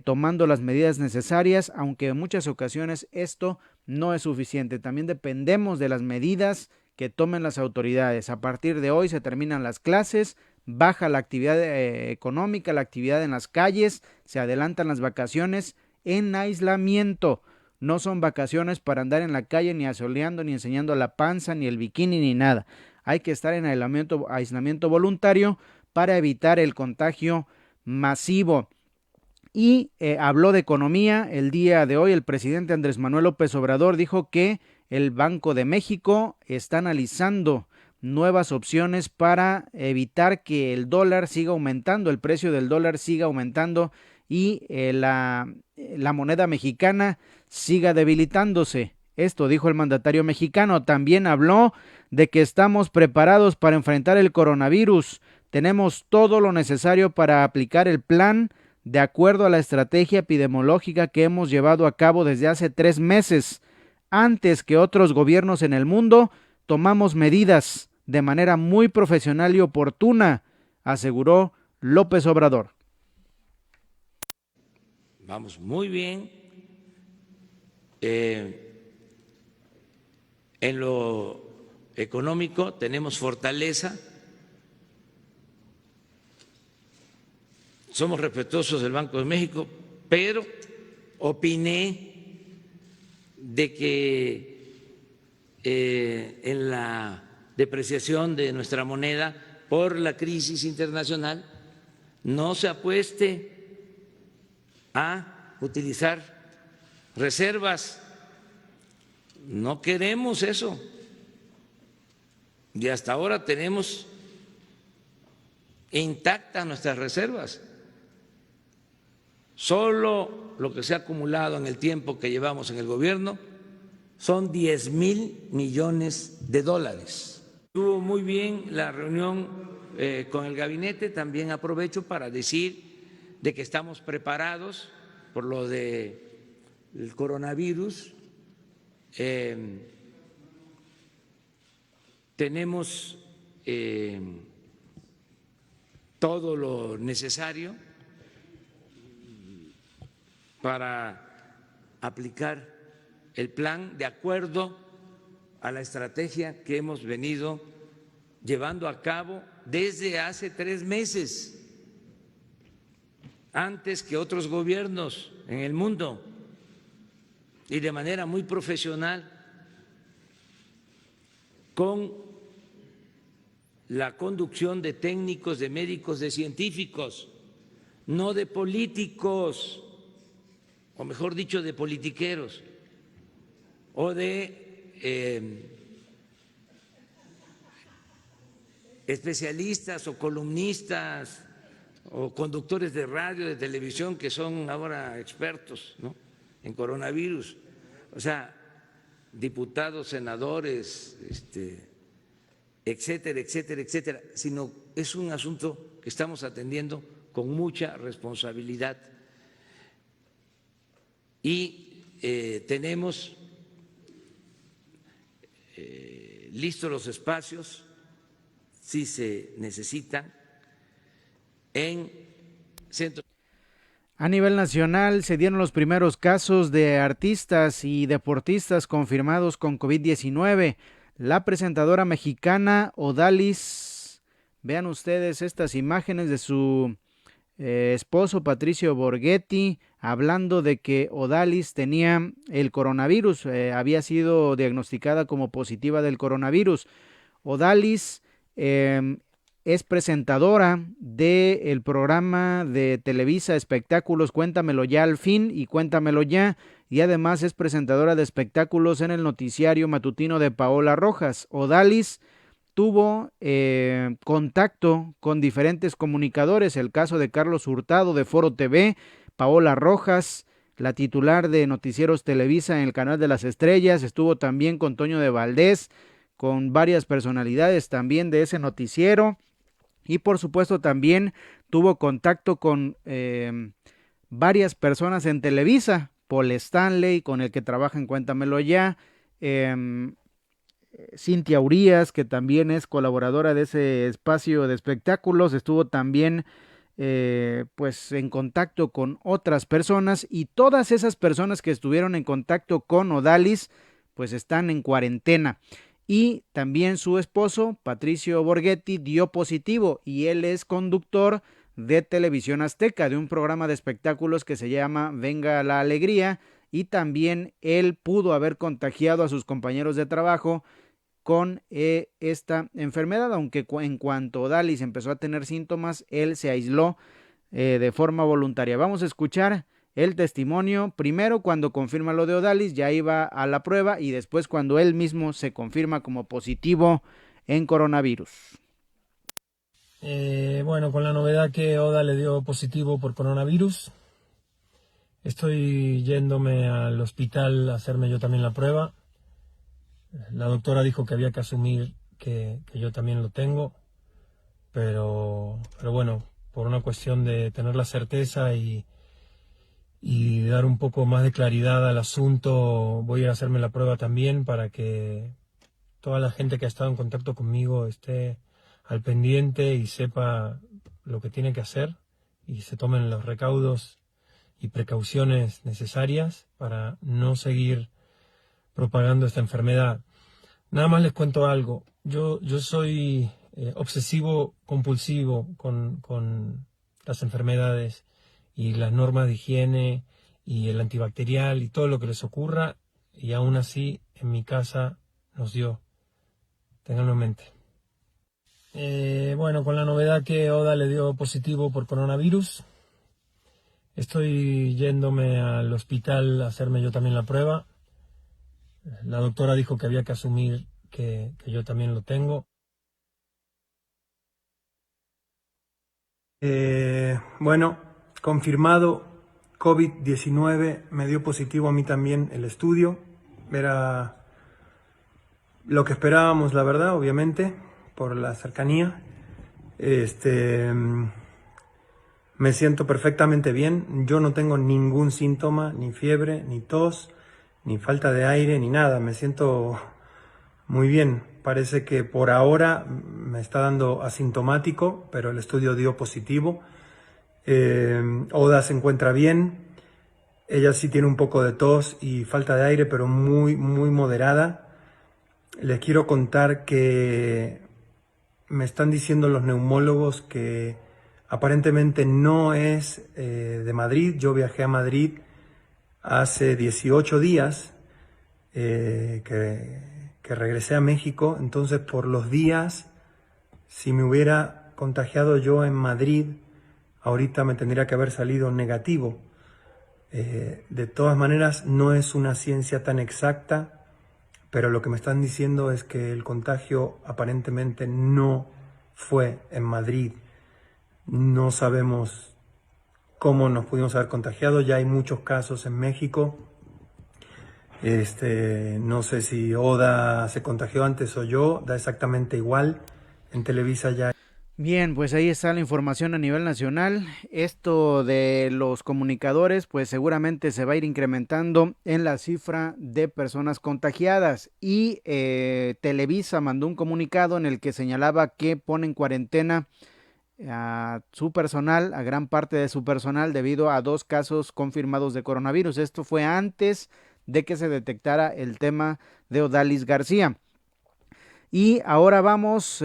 tomando las medidas necesarias, aunque en muchas ocasiones esto no es suficiente. También dependemos de las medidas que tomen las autoridades. A partir de hoy se terminan las clases, baja la actividad económica, la actividad en las calles, se adelantan las vacaciones en aislamiento. No son vacaciones para andar en la calle ni asoleando, ni enseñando la panza, ni el bikini, ni nada. Hay que estar en aislamiento voluntario para evitar el contagio masivo. Y habló de economía el día de hoy. El presidente Andrés Manuel López Obrador dijo que el Banco de México está analizando nuevas opciones para evitar que el dólar siga aumentando, el precio del dólar siga aumentando y la moneda mexicana siga debilitándose. Esto dijo el mandatario mexicano. También habló de que estamos preparados para enfrentar el coronavirus. Tenemos todo lo necesario para aplicar el plan de acuerdo a la estrategia epidemiológica que hemos llevado a cabo desde hace 3 meses. Antes que otros gobiernos en el mundo, tomamos medidas de manera muy profesional y oportuna, aseguró López Obrador. Vamos muy bien. En lo económico tenemos fortaleza. Somos respetuosos del Banco de México, pero opiné de que en la depreciación de nuestra moneda por la crisis internacional no se apueste a utilizar reservas. No queremos eso. Y hasta ahora tenemos intactas nuestras reservas. Solo lo que se ha acumulado en el tiempo que llevamos en el gobierno son 10,000 millones de dólares. Estuvo muy bien la reunión con el gabinete. También aprovecho para decir de que estamos preparados por lo del coronavirus. Tenemos todo lo necesario para aplicar el plan de acuerdo a la estrategia que hemos venido llevando a cabo desde hace 3 meses, antes que otros gobiernos en el mundo, y de manera muy profesional, con la conducción de técnicos, de médicos, de científicos, no de políticos, o mejor dicho, de politiqueros, o de especialistas o columnistas o conductores de radio, de televisión, que son ahora expertos, ¿no?, en coronavirus. O sea, diputados, senadores, etcétera, etcétera, etcétera, sino es un asunto que estamos atendiendo con mucha responsabilidad y tenemos listos los espacios, si se necesitan, en centros. A nivel nacional se dieron los primeros casos de artistas y deportistas confirmados con COVID-19. La presentadora mexicana Odalis, vean ustedes estas imágenes de su esposo Patricio Borghetti, hablando de que Odalis tenía el coronavirus, había sido diagnosticada como positiva del coronavirus. Odalis es presentadora del programa de Televisa Espectáculos Cuéntamelo Ya al fin y Cuéntamelo Ya, y además es presentadora de espectáculos en el noticiario matutino de Paola Rojas. Odalis tuvo contacto con diferentes comunicadores, el caso de Carlos Hurtado de Foro TV, Paola Rojas, la titular de Noticieros Televisa en el Canal de las Estrellas, estuvo también con Toño de Valdés, con varias personalidades también de ese noticiero, y por supuesto también tuvo contacto con varias personas en Televisa, Paul Stanley, con el que trabaja en Cuéntamelo Ya, Cintia Urías, que también es colaboradora de ese espacio de espectáculos, estuvo también pues en contacto con otras personas, y todas esas personas que estuvieron en contacto con Odalis pues están en cuarentena. Y también su esposo, Patricio Borghetti, dio positivo, y él es conductor de Televisión Azteca, de un programa de espectáculos que se llama Venga la Alegría, y también él pudo haber contagiado a sus compañeros de trabajo con esta enfermedad, aunque en cuanto Odalis empezó a tener síntomas, él se aisló de forma voluntaria. Vamos a escuchar el testimonio, primero cuando confirma lo de Odalis, ya iba a la prueba, y después cuando él mismo se confirma como positivo en coronavirus. Bueno, con la novedad que Oda le dio positivo por coronavirus, estoy yéndome al hospital a hacerme yo también la prueba. La doctora dijo que había que asumir que yo también lo tengo, pero bueno, por una cuestión de tener la certeza y dar un poco más de claridad al asunto, voy a ir a hacerme la prueba también para que toda la gente que ha estado en contacto conmigo esté al pendiente y sepa lo que tiene que hacer y se tomen los recaudos y precauciones necesarias para no seguir propagando esta enfermedad. Nada más les cuento algo. Yo soy obsesivo compulsivo con las enfermedades y las normas de higiene y el antibacterial y todo lo que les ocurra, y aún así en mi casa nos dio. Ténganlo en mente. Bueno, con la novedad que Oda le dio positivo por coronavirus, estoy yéndome al hospital a hacerme yo también la prueba. La doctora dijo que había que asumir que yo también lo tengo. Bueno, confirmado COVID-19, me dio positivo a mí también el estudio. Era lo que esperábamos, la verdad, obviamente, por la cercanía. Me siento perfectamente bien. Yo no tengo ningún síntoma, ni fiebre, ni tos, ni falta de aire, ni nada. Me siento muy bien. Parece que por ahora me está dando asintomático, pero el estudio dio positivo. Oda se encuentra bien. Ella sí tiene un poco de tos y falta de aire, pero muy, muy moderada. Les quiero contar que me están diciendo los neumólogos que aparentemente no es de Madrid. Yo viajé a Madrid hace 18 días que regresé a México. Entonces, por los días, si me hubiera contagiado yo en Madrid, ahorita me tendría que haber salido negativo. De todas maneras, no es una ciencia tan exacta, pero lo que me están diciendo es que el contagio aparentemente no fue en Madrid. No sabemos cómo nos pudimos haber contagiado. Ya hay muchos casos en México. No sé si Oda se contagió antes o yo, da exactamente igual. En Televisa ya. Bien, pues ahí está la información a nivel nacional. Esto de los comunicadores, pues seguramente se va a ir incrementando en la cifra de personas contagiadas. Y Televisa mandó un comunicado en el que señalaba que pone en cuarentena a su personal, a gran parte de su personal, debido a 2 casos confirmados de coronavirus. Esto fue antes de que se detectara el tema de Odalis García. Y ahora vamos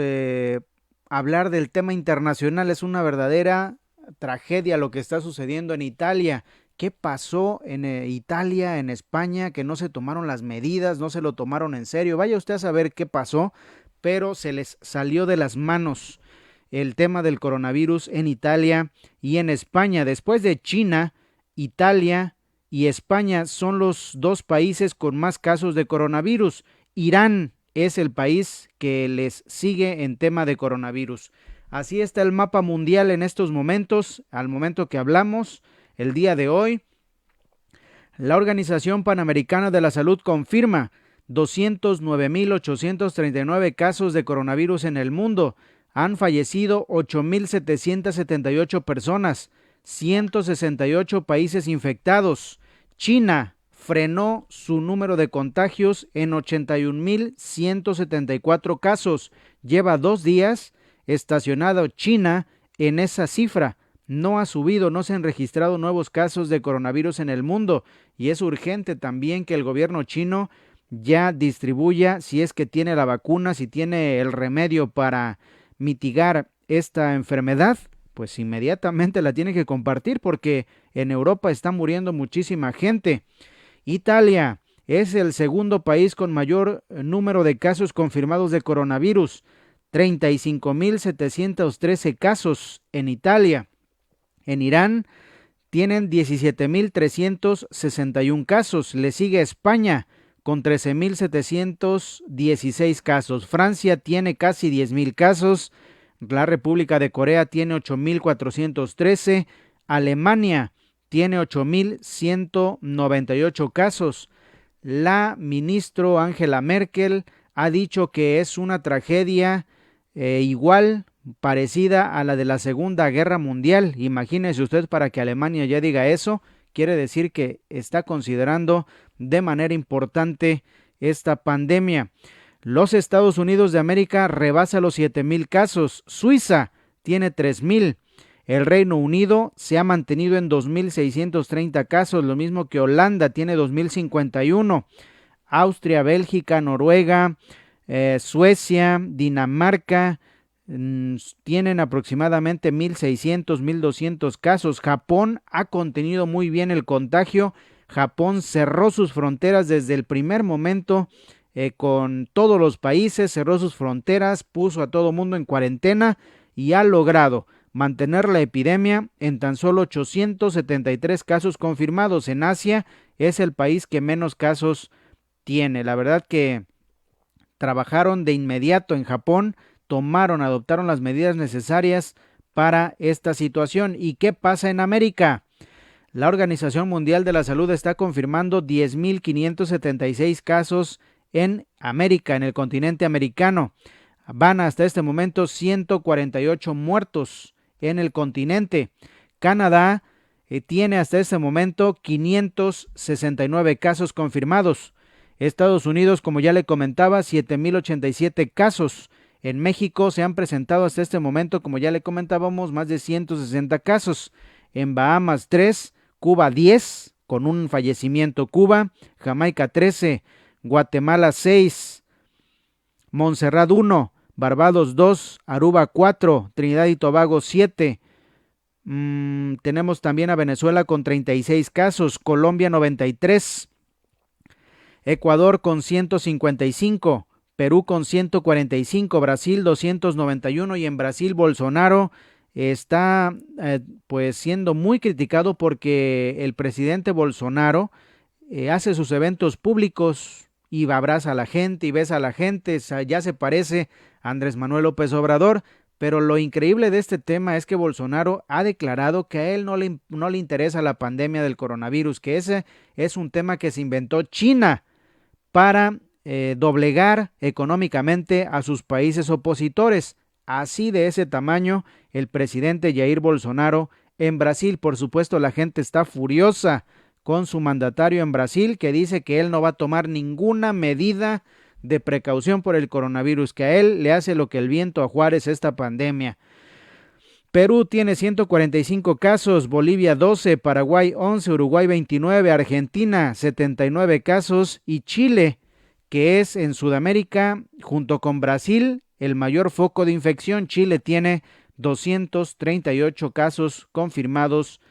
hablar del tema internacional. Es una verdadera tragedia lo que está sucediendo en Italia. ¿Qué pasó en Italia, en España? Que no se tomaron las medidas, no se lo tomaron en serio. Vaya usted a saber qué pasó, pero se les salió de las manos el tema del coronavirus en Italia y en España. Después de China, Italia y España son los 2 países con más casos de coronavirus. Irán es el país que les sigue en tema de coronavirus. Así está el mapa mundial en estos momentos, al momento que hablamos, el día de hoy. La Organización Panamericana de la Salud confirma 209.839 casos de coronavirus en el mundo. Han fallecido 8.778 personas, 168 países infectados. China frenó su número de contagios en 81.174 casos. Lleva 2 días estacionado China en esa cifra. No ha subido, no se han registrado nuevos casos de coronavirus en el mundo y es urgente también que el gobierno chino ya distribuya, si es que tiene la vacuna, si tiene el remedio para mitigar esta enfermedad, pues inmediatamente la tiene que compartir porque en Europa está muriendo muchísima gente. Italia es el segundo país con mayor número de casos confirmados de coronavirus, 35.713 casos en Italia. En Irán tienen 17.361 casos, le sigue España con 13.716 casos, Francia tiene casi 10.000 casos, la República de Corea tiene 8.413, Alemania tiene 8.198 casos. La ministra Angela Merkel ha dicho que es una tragedia igual, parecida a la de la Segunda Guerra Mundial. Imagínese usted, para que Alemania ya diga eso, quiere decir que está considerando de manera importante esta pandemia. Los Estados Unidos de América rebasa los 7.000 casos. Suiza tiene 3.000. El Reino Unido se ha mantenido en 2.630 casos, lo mismo que Holanda, tiene 2.051. Austria, Bélgica, Noruega, Suecia, Dinamarca tienen aproximadamente 1.600, 1.200 casos. Japón ha contenido muy bien el contagio. Japón cerró sus fronteras desde el primer momento con todos los países, cerró sus fronteras, puso a todo mundo en cuarentena y ha logrado mantener la epidemia en tan solo 873 casos confirmados. En Asia es el país que menos casos tiene. La verdad que trabajaron de inmediato en Japón, adoptaron las medidas necesarias para esta situación. ¿Y qué pasa en América? La Organización Mundial de la Salud está confirmando 10.576 casos en América, en el continente americano. Van hasta este momento 148 muertos en el continente. Canadá tiene hasta este momento 569 casos confirmados. Estados Unidos, como ya le comentaba, 7.087 casos. En México se han presentado hasta este momento, como ya le comentábamos, más de 160 casos. En Bahamas 3, Cuba 10, con un fallecimiento Cuba, Jamaica 13, Guatemala 6, Montserrat 1, Barbados 2, Aruba 4, Trinidad y Tobago 7. Tenemos también a Venezuela con 36 casos, Colombia 93, Ecuador con 155, Perú con 145, Brasil 291 y en Brasil Bolsonaro está pues siendo muy criticado porque el presidente Bolsonaro hace sus eventos públicos y abraza a la gente y besa a la gente, ya se parece a Andrés Manuel López Obrador, Pero lo increíble de este tema es que Bolsonaro ha declarado que a él no le interesa la pandemia del coronavirus, que ese es un tema que se inventó China para doblegar económicamente a sus países opositores. Así de ese tamaño el presidente Jair Bolsonaro en Brasil. Por supuesto, la gente está furiosa con su mandatario en Brasil, que dice que él no va a tomar ninguna medida de precaución por el coronavirus, que a él le hace lo que el viento a Juárez esta pandemia. Perú tiene 145 casos, Bolivia 12, Paraguay 11, Uruguay 29, Argentina 79 casos y Chile, que es en Sudamérica, junto con Brasil, el mayor foco de infección. Chile tiene 238 casos confirmados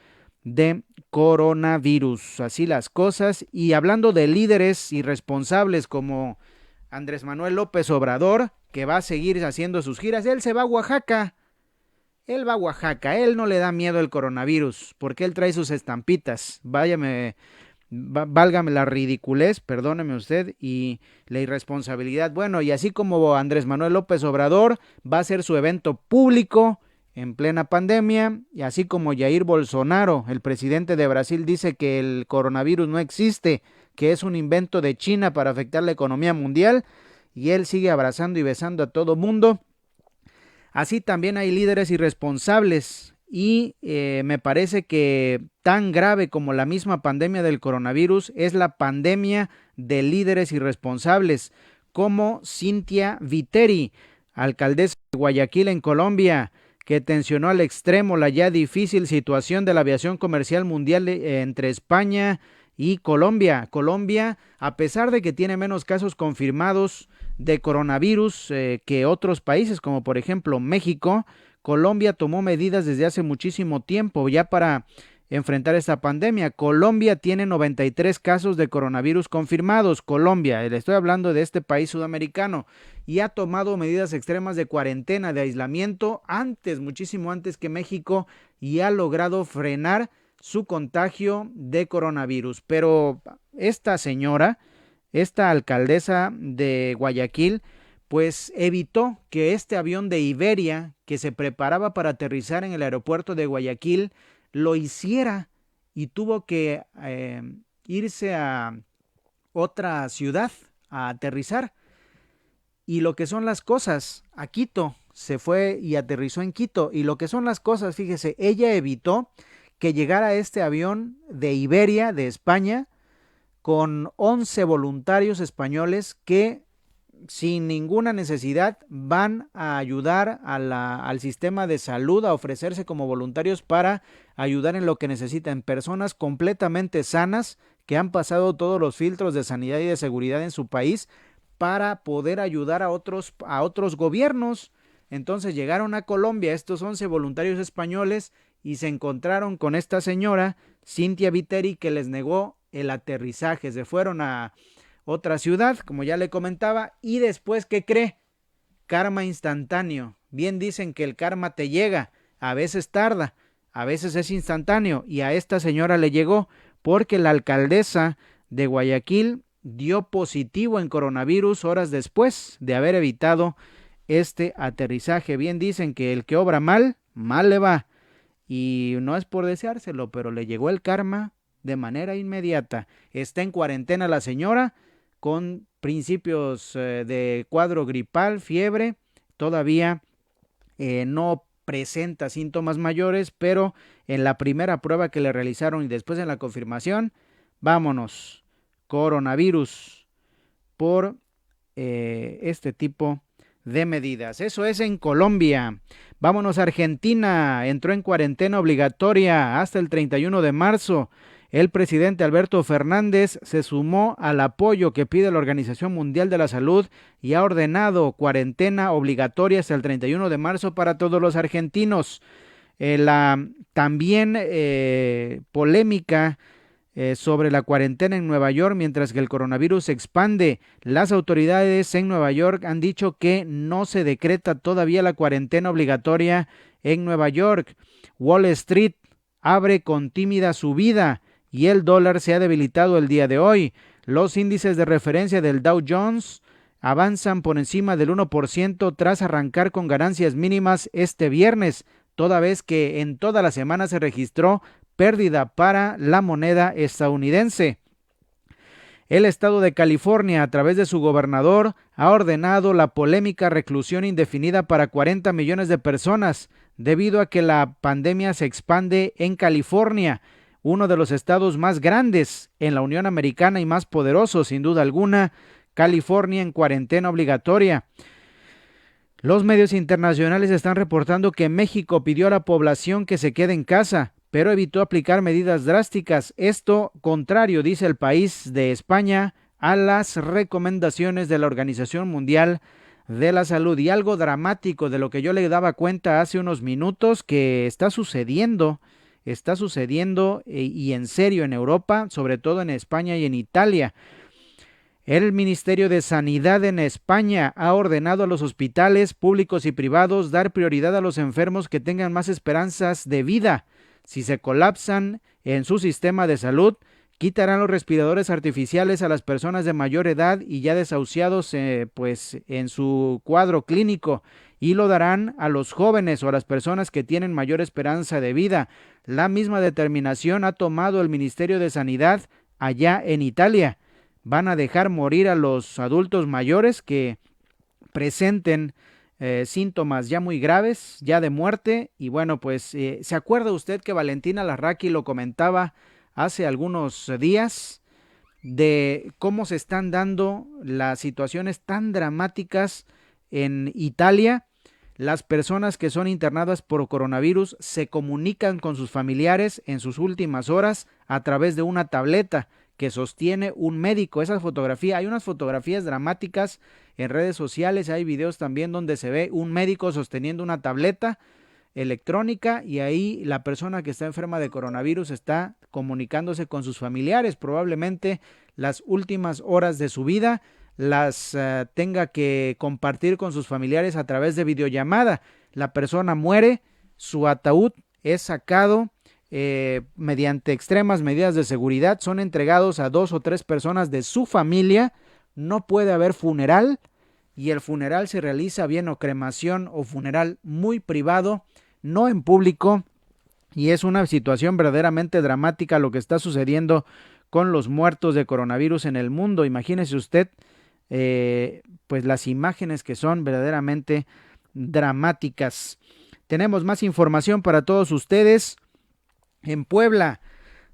de coronavirus. Así las cosas. Y hablando de líderes irresponsables como Andrés Manuel López Obrador, que va a seguir haciendo sus giras, él se va a Oaxaca. Él va a Oaxaca, él no le da miedo el coronavirus, porque él trae sus estampitas. Válgame la ridiculez, perdóneme usted, y la irresponsabilidad. Bueno, y así como Andrés Manuel López Obrador va a hacer su evento público en plena pandemia, y así como Jair Bolsonaro, el presidente de Brasil, dice que el coronavirus no existe, que es un invento de China para afectar la economía mundial, y él sigue abrazando y besando a todo mundo. Así también hay líderes irresponsables y me parece que tan grave como la misma pandemia del coronavirus es la pandemia de líderes irresponsables, como Cynthia Viteri, alcaldesa de Guayaquil en Colombia, que tensionó al extremo la ya difícil situación de la aviación comercial mundial entre España y Colombia. Colombia, a pesar de que tiene menos casos confirmados de coronavirus que otros países, como por ejemplo México, Colombia tomó medidas desde hace muchísimo tiempo ya para enfrentar esta pandemia. Colombia tiene 93 casos de coronavirus confirmados. Colombia, le estoy hablando de este país sudamericano, y ha tomado medidas extremas de cuarentena, de aislamiento, muchísimo antes que México, y ha logrado frenar su contagio de coronavirus. Pero esta señora, esta alcaldesa de Guayaquil, pues evitó que este avión de Iberia, que se preparaba para aterrizar en el aeropuerto de Guayaquil, lo hiciera, y tuvo que irse a otra ciudad a aterrizar. Y lo que son las cosas, a Quito, se fue y aterrizó en Quito. Y lo que son las cosas, fíjese, ella evitó que llegara este avión de Iberia, de España, con 11 voluntarios españoles que sin ninguna necesidad van a ayudar al sistema de salud, a ofrecerse como voluntarios para ayudar en lo que necesitan. Personas completamente sanas que han pasado todos los filtros de sanidad y de seguridad en su país para poder ayudar a otros gobiernos. Entonces llegaron a Colombia estos 11 voluntarios españoles y se encontraron con esta señora, Cynthia Viteri, que les negó el aterrizaje. Se fueron a otra ciudad, como ya le comentaba, y después, ¿qué cree? Karma instantáneo. Bien dicen que el karma te llega, a veces tarda, a veces es instantáneo, y a esta señora le llegó porque la alcaldesa de Guayaquil dio positivo en coronavirus horas después de haber evitado este aterrizaje. Bien dicen que el que obra mal, mal le va, y no es por deseárselo, pero le llegó el karma de manera inmediata. Está en cuarentena la señora, con principios de cuadro gripal, fiebre, todavía no presenta síntomas mayores, pero en la primera prueba que le realizaron y después en la confirmación, vámonos, coronavirus por este tipo de medidas. Eso es en Colombia. Vámonos a Argentina, entró en cuarentena obligatoria hasta el 31 de marzo. El presidente Alberto Fernández se sumó al apoyo que pide la Organización Mundial de la Salud y ha ordenado cuarentena obligatoria hasta el 31 de marzo para todos los argentinos. La también polémica sobre la cuarentena en Nueva York mientras que el coronavirus se expande. Las autoridades en Nueva York han dicho que no se decreta todavía la cuarentena obligatoria en Nueva York. Wall Street abre con tímida subida y el dólar se ha debilitado el día de hoy. Los índices de referencia del Dow Jones avanzan por encima del 1% tras arrancar con ganancias mínimas este viernes, toda vez que en toda la semana se registró pérdida para la moneda estadounidense. El estado de California, a través de su gobernador, ha ordenado la polémica reclusión indefinida para 40 millones de personas, debido a que la pandemia se expande en California, uno de los estados más grandes en la Unión Americana y más poderoso, sin duda alguna. California en cuarentena obligatoria. Los medios internacionales están reportando que México pidió a la población que se quede en casa, pero evitó aplicar medidas drásticas. Esto contrario, dice el país de España, a las recomendaciones de la Organización Mundial de la Salud. Y algo dramático de lo que yo le daba cuenta hace unos minutos que está sucediendo y en serio en Europa, sobre todo en España y en Italia. El Ministerio de Sanidad en España ha ordenado a los hospitales públicos y privados dar prioridad a los enfermos que tengan más esperanzas de vida. Si se colapsan en su sistema de salud, quitarán los respiradores artificiales a las personas de mayor edad y ya desahuciados en su cuadro clínico, y lo darán a los jóvenes o a las personas que tienen mayor esperanza de vida. La misma determinación ha tomado el Ministerio de Sanidad allá en Italia. Van a dejar morir a los adultos mayores que presenten síntomas ya muy graves, ya de muerte. Y bueno, pues ¿se acuerda usted que Valentina Larraqui lo comentaba hace algunos días de cómo se están dando las situaciones tan dramáticas en Italia? Las personas que son internadas por coronavirus se comunican con sus familiares en sus últimas horas a través de una tableta que sostiene un médico. Esa fotografía, hay unas fotografías dramáticas en redes sociales, hay videos también donde se ve un médico sosteniendo una tableta electrónica y ahí la persona que está enferma de coronavirus está comunicándose con sus familiares. Probablemente las últimas horas de su vida las tenga que compartir con sus familiares a través de videollamada. La persona muere, su ataúd es sacado mediante extremas medidas de seguridad, son entregados a 2 o 3 personas de su familia, no puede haber funeral y el funeral se realiza bien o cremación o funeral muy privado, no en público, y es una situación verdaderamente dramática lo que está sucediendo con los muertos de coronavirus en el mundo. Imagínese usted pues las imágenes que son verdaderamente dramáticas. Tenemos más información para todos ustedes. En Puebla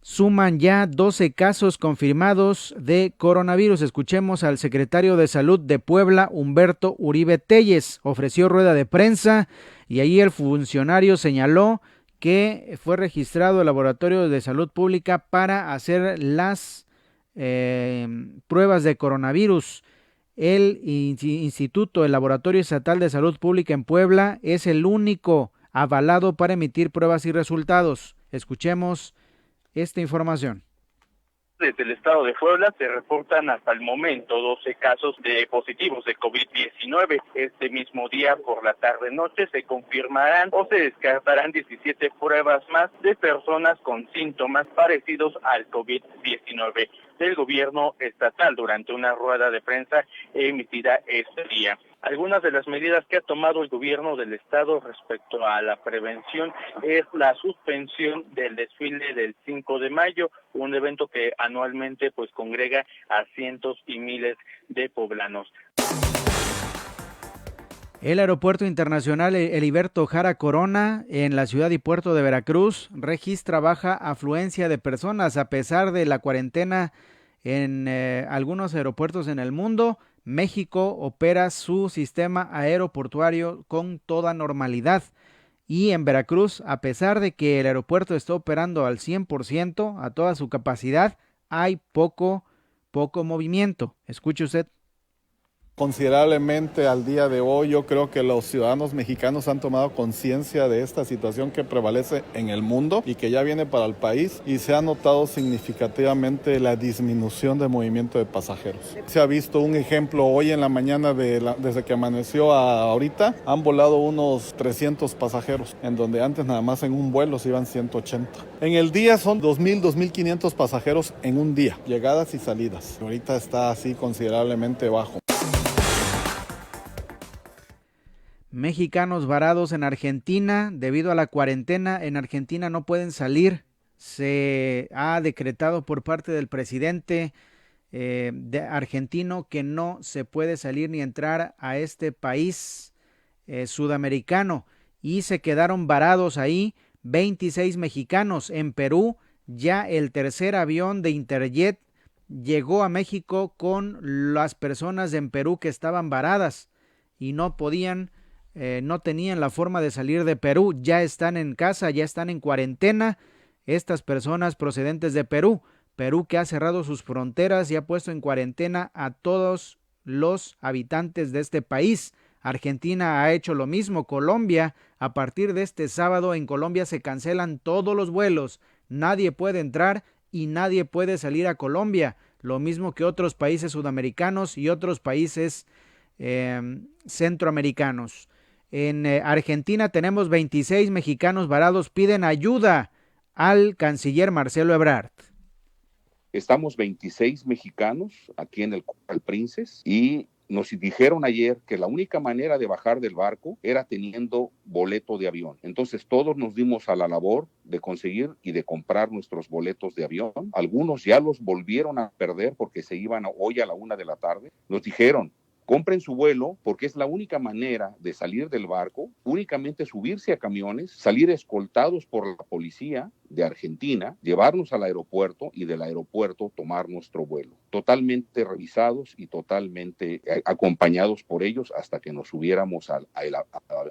suman ya 12 casos confirmados de coronavirus. Escuchemos al secretario de Salud de Puebla, Humberto Uribe Telles. Ofreció rueda de prensa y ahí el funcionario señaló que fue registrado el Laboratorio de Salud Pública para hacer las pruebas de coronavirus. El Instituto, el Laboratorio Estatal de Salud Pública en Puebla, es el único avalado para emitir pruebas y resultados. Escuchemos esta información. Desde el estado de Puebla se reportan hasta el momento 12 casos de positivos de COVID-19. Este mismo día por la tarde-noche se confirmarán o se descartarán 17 pruebas más de personas con síntomas parecidos al COVID-19 del gobierno estatal durante una rueda de prensa emitida este día. Algunas de las medidas que ha tomado el gobierno del estado respecto a la prevención es la suspensión del desfile del 5 de mayo, un evento que anualmente pues congrega a cientos y miles de poblanos. El Aeropuerto Internacional Heriberto Jara Corona en la ciudad y puerto de Veracruz registra baja afluencia de personas a pesar de la cuarentena en algunos aeropuertos en el mundo. México opera su sistema aeroportuario con toda normalidad y en Veracruz, a pesar de que el aeropuerto está operando al 100%, a toda su capacidad, hay poco movimiento. Escuche usted. Considerablemente al día de hoy yo creo que los ciudadanos mexicanos han tomado conciencia de esta situación que prevalece en el mundo y que ya viene para el país y se ha notado significativamente la disminución de movimiento de pasajeros. Se ha visto un ejemplo hoy en la mañana desde que amaneció a ahorita, han volado unos 300 pasajeros, en donde antes nada más en un vuelo se iban 180. En el día son 2,000, 2,500 pasajeros en un día, llegadas y salidas. Ahorita está así considerablemente bajo. Mexicanos varados en Argentina debido a la cuarentena. En Argentina no pueden salir. Se ha decretado por parte del presidente argentino que no se puede salir ni entrar a este país sudamericano, y se quedaron varados ahí 26 mexicanos. En Perú ya el tercer avión de Interjet llegó a México con las personas en Perú que estaban varadas y no podían, no tenían la forma de salir de Perú. Ya están en casa, ya están en cuarentena estas personas procedentes de Perú. Perú, que ha cerrado sus fronteras y ha puesto en cuarentena a todos los habitantes de este país. Argentina ha hecho lo mismo. Colombia, a partir de este sábado en Colombia se cancelan todos los vuelos. Nadie puede entrar y nadie puede salir a Colombia. Lo mismo que otros países sudamericanos y otros países centroamericanos. En Argentina tenemos 26 mexicanos varados. Piden ayuda al canciller Marcelo Ebrard. Estamos 26 mexicanos aquí en el Princes y nos dijeron ayer que la única manera de bajar del barco era teniendo boleto de avión. Entonces todos nos dimos a la labor de conseguir y de comprar nuestros boletos de avión. Algunos ya los volvieron a perder porque se iban hoy a la 1 de la tarde. Nos dijeron, compren su vuelo porque es la única manera de salir del barco, únicamente subirse a camiones, salir escoltados por la policía de Argentina, llevarnos al aeropuerto y del aeropuerto tomar nuestro vuelo. Totalmente revisados y totalmente acompañados por ellos hasta que nos subiéramos al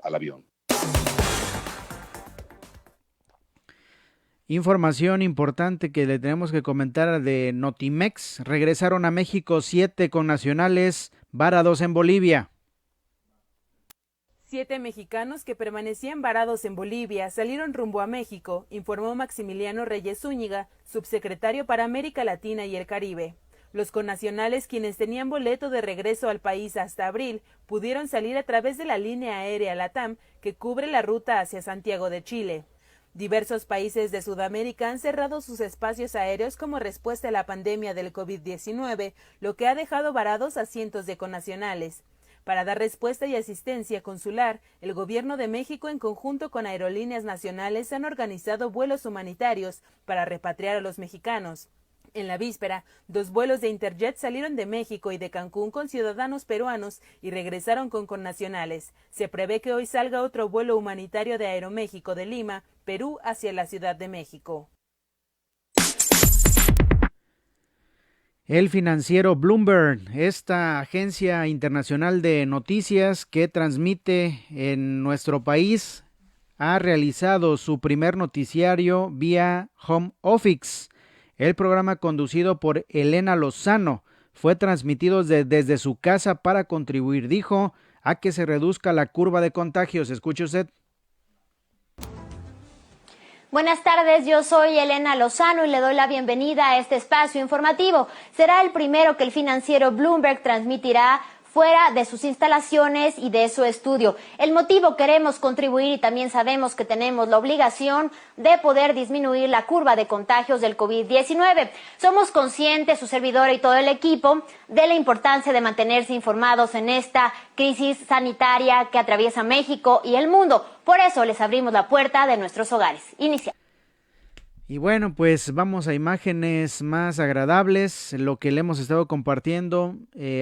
avión. Información importante que le tenemos que comentar de Notimex. Regresaron a México 7 connacionales varados en Bolivia. 7 mexicanos que permanecían varados en Bolivia salieron rumbo a México, informó Maximiliano Reyes Zúñiga, subsecretario para América Latina y el Caribe. Los connacionales, quienes tenían boleto de regreso al país hasta abril, pudieron salir a través de la línea aérea LATAM, que cubre la ruta hacia Santiago de Chile. Diversos países de Sudamérica han cerrado sus espacios aéreos como respuesta a la pandemia del COVID-19, lo que ha dejado varados a cientos de connacionales. Para dar respuesta y asistencia consular, el Gobierno de México, en conjunto con aerolíneas nacionales, han organizado vuelos humanitarios para repatriar a los mexicanos. En la víspera, 2 vuelos de Interjet salieron de México y de Cancún con ciudadanos peruanos y regresaron con connacionales. Se prevé que hoy salga otro vuelo humanitario de Aeroméxico de Lima, Perú, hacia la Ciudad de México. El financiero Bloomberg, esta agencia internacional de noticias que transmite en nuestro país, ha realizado su primer noticiario vía Home Office. El programa, conducido por Elena Lozano, fue transmitido desde su casa para contribuir, dijo, a que se reduzca la curva de contagios. Escuche usted. Buenas tardes, yo soy Elena Lozano y le doy la bienvenida a este espacio informativo. Será el primero que el financiero Bloomberg transmitirá fuera de sus instalaciones y de su estudio. El motivo: queremos contribuir y también sabemos que tenemos la obligación de poder disminuir la curva de contagios del COVID-19. Somos conscientes, su servidora y todo el equipo, de la importancia de mantenerse informados en esta crisis sanitaria que atraviesa México y el mundo. Por eso les abrimos la puerta de nuestros hogares. Iniciamos. Y bueno, pues vamos a imágenes más agradables, lo que le hemos estado compartiendo.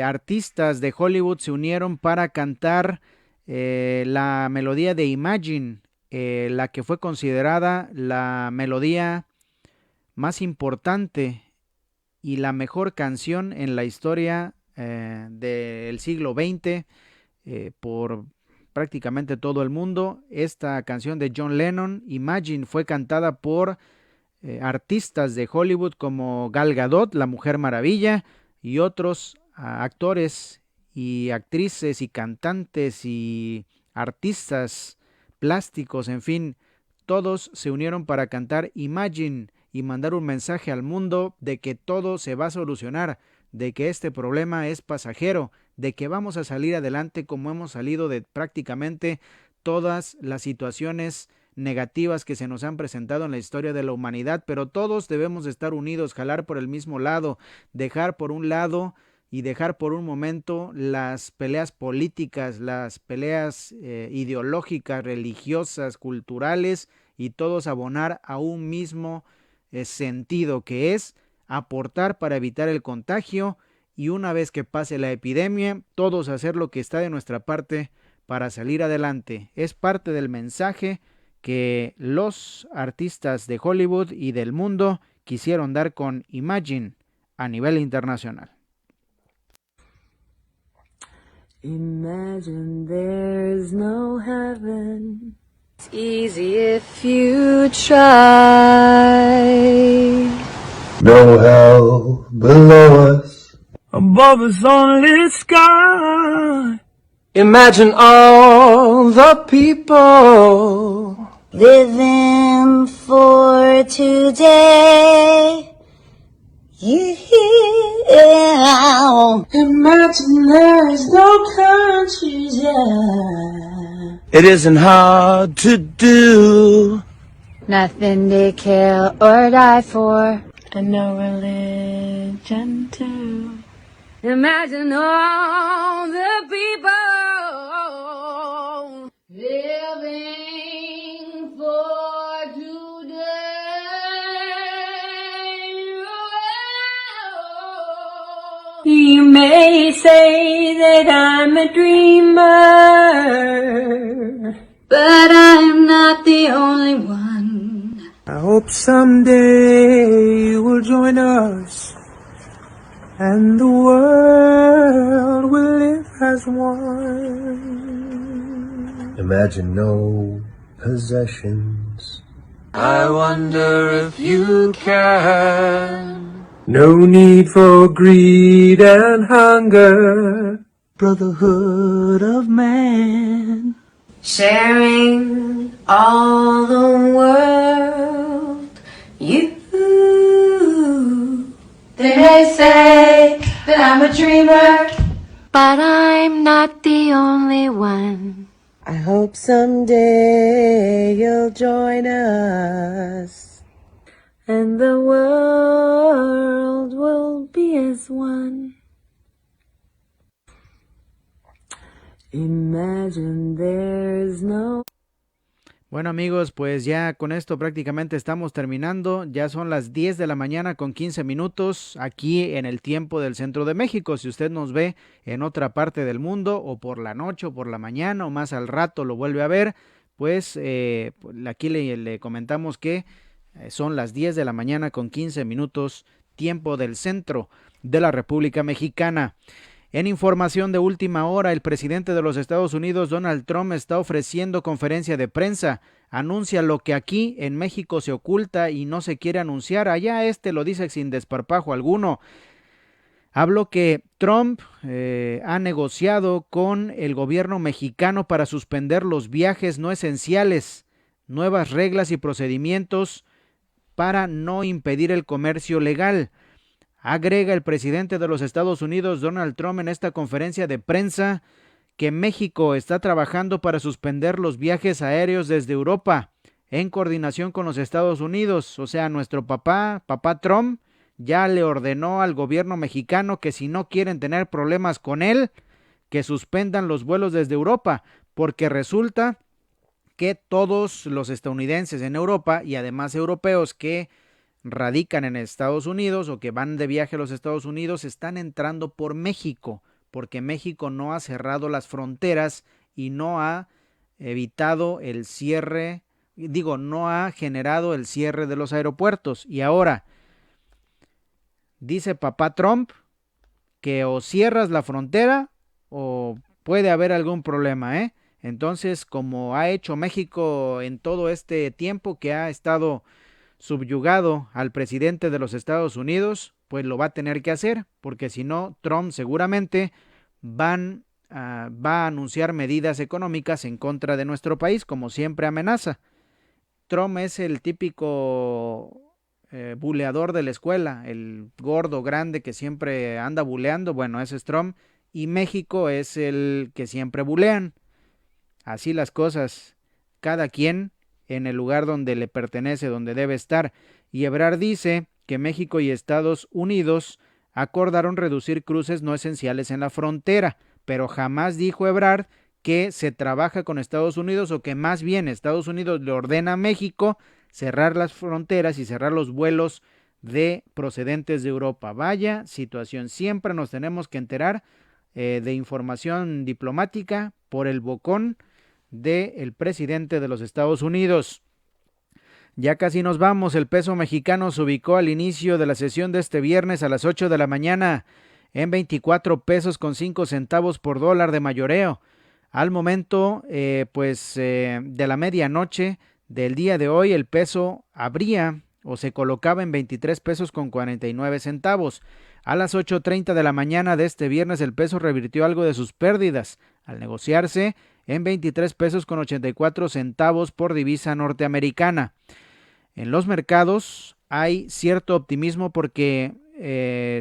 Artistas de Hollywood se unieron para cantar la melodía de Imagine, la que fue considerada la melodía más importante y la mejor canción en la historia del siglo XX por prácticamente todo el mundo. Esta canción de John Lennon, Imagine, fue cantada por artistas de Hollywood como Gal Gadot, la Mujer Maravilla, y otros actores y actrices y cantantes y artistas plásticos, en fin, todos se unieron para cantar Imagine y mandar un mensaje al mundo de que todo se va a solucionar, de que este problema es pasajero, de que vamos a salir adelante como hemos salido de prácticamente todas las situaciones negativas que se nos han presentado en la historia de la humanidad, pero todos debemos estar unidos, jalar por el mismo lado, dejar por un lado y dejar por un momento las peleas políticas, las peleas ideológicas, religiosas, culturales, y todos abonar a un mismo sentido, que es aportar para evitar el contagio, y una vez que pase la epidemia, todos hacer lo que está de nuestra parte para salir adelante. Es parte del mensaje que los artistas de Hollywood y del mundo quisieron dar con Imagine a nivel internacional. Imagine there's no heaven. It's easy if you try. No hell below us. Above us only sky. Imagine all the people living for today. Yeah. Imagine there's no countries, yeah. It isn't hard to do. Nothing to kill or die for, and no religion too. Imagine all the people living for today. You may say that I'm a dreamer, but I'm not the only one. I hope someday you will join us, and the world will live as one. Imagine no possessions. I wonder if you can. No need for greed and hunger. Brotherhood of man. Sharing all the world. You. They may say that I'm a dreamer, but I'm not the only one. I hope someday you'll join us, and the world will be as one. Imagine there's no... Bueno amigos, pues ya con esto prácticamente estamos terminando. Ya son las 10 de la mañana con 15 minutos aquí en el tiempo del centro de México. Si usted nos ve en otra parte del mundo, o por la noche o por la mañana o más al rato lo vuelve a ver, pues aquí le comentamos que son las 10 de la mañana con 15 minutos tiempo del centro de la República Mexicana. En información de última hora, el presidente de los Estados Unidos, Donald Trump, está ofreciendo conferencia de prensa. Anuncia lo que aquí en México se oculta y no se quiere anunciar. Allá lo dice sin desparpajo alguno. Habló que Trump ha negociado con el gobierno mexicano para suspender los viajes no esenciales, nuevas reglas y procedimientos para no impedir el comercio legal. Agrega el presidente de los Estados Unidos, Donald Trump, en esta conferencia de prensa que México está trabajando para suspender los viajes aéreos desde Europa en coordinación con los Estados Unidos. O sea, nuestro papá Trump, ya le ordenó al gobierno mexicano que si no quieren tener problemas con él, que suspendan los vuelos desde Europa, porque resulta que todos los estadounidenses en Europa y además europeos que radican en Estados Unidos o que van de viaje a los Estados Unidos están entrando por México, porque México no ha cerrado las fronteras y no ha evitado el cierre, no ha generado el cierre de los aeropuertos. Y ahora dice papá Trump que o cierras la frontera o puede haber algún problema, Entonces, como ha hecho México en todo este tiempo que ha estado subyugado al presidente de los Estados Unidos, pues lo va a tener que hacer, porque si no, Trump seguramente va a anunciar medidas económicas en contra de nuestro país, como siempre amenaza. Trump es el típico buleador de la escuela, el gordo grande que siempre anda buleando. Bueno, ese es Trump, y México es el que siempre bulean. Así las cosas, cada quien en el lugar donde le pertenece, donde debe estar. Y Ebrard dice que México y Estados Unidos acordaron reducir cruces no esenciales en la frontera, pero jamás dijo Ebrard que se trabaja con Estados Unidos o que más bien Estados Unidos le ordena a México cerrar las fronteras y cerrar los vuelos de procedentes de Europa. Vaya situación, siempre nos tenemos que enterar de información diplomática por el bocón del presidente de los Estados Unidos. Ya casi nos vamos, el peso mexicano se ubicó al inicio de la sesión de este viernes a las 8 de la mañana en 24 pesos con 5 centavos por dólar de mayoreo. Al momento, de la medianoche del día de hoy, el peso abría o se colocaba en 23 pesos con 49 centavos. A las 8:30 de la mañana de este viernes, el peso revirtió algo de sus pérdidas, al negociarse en 23 pesos con 84 centavos por divisa norteamericana. En los mercados hay cierto optimismo porque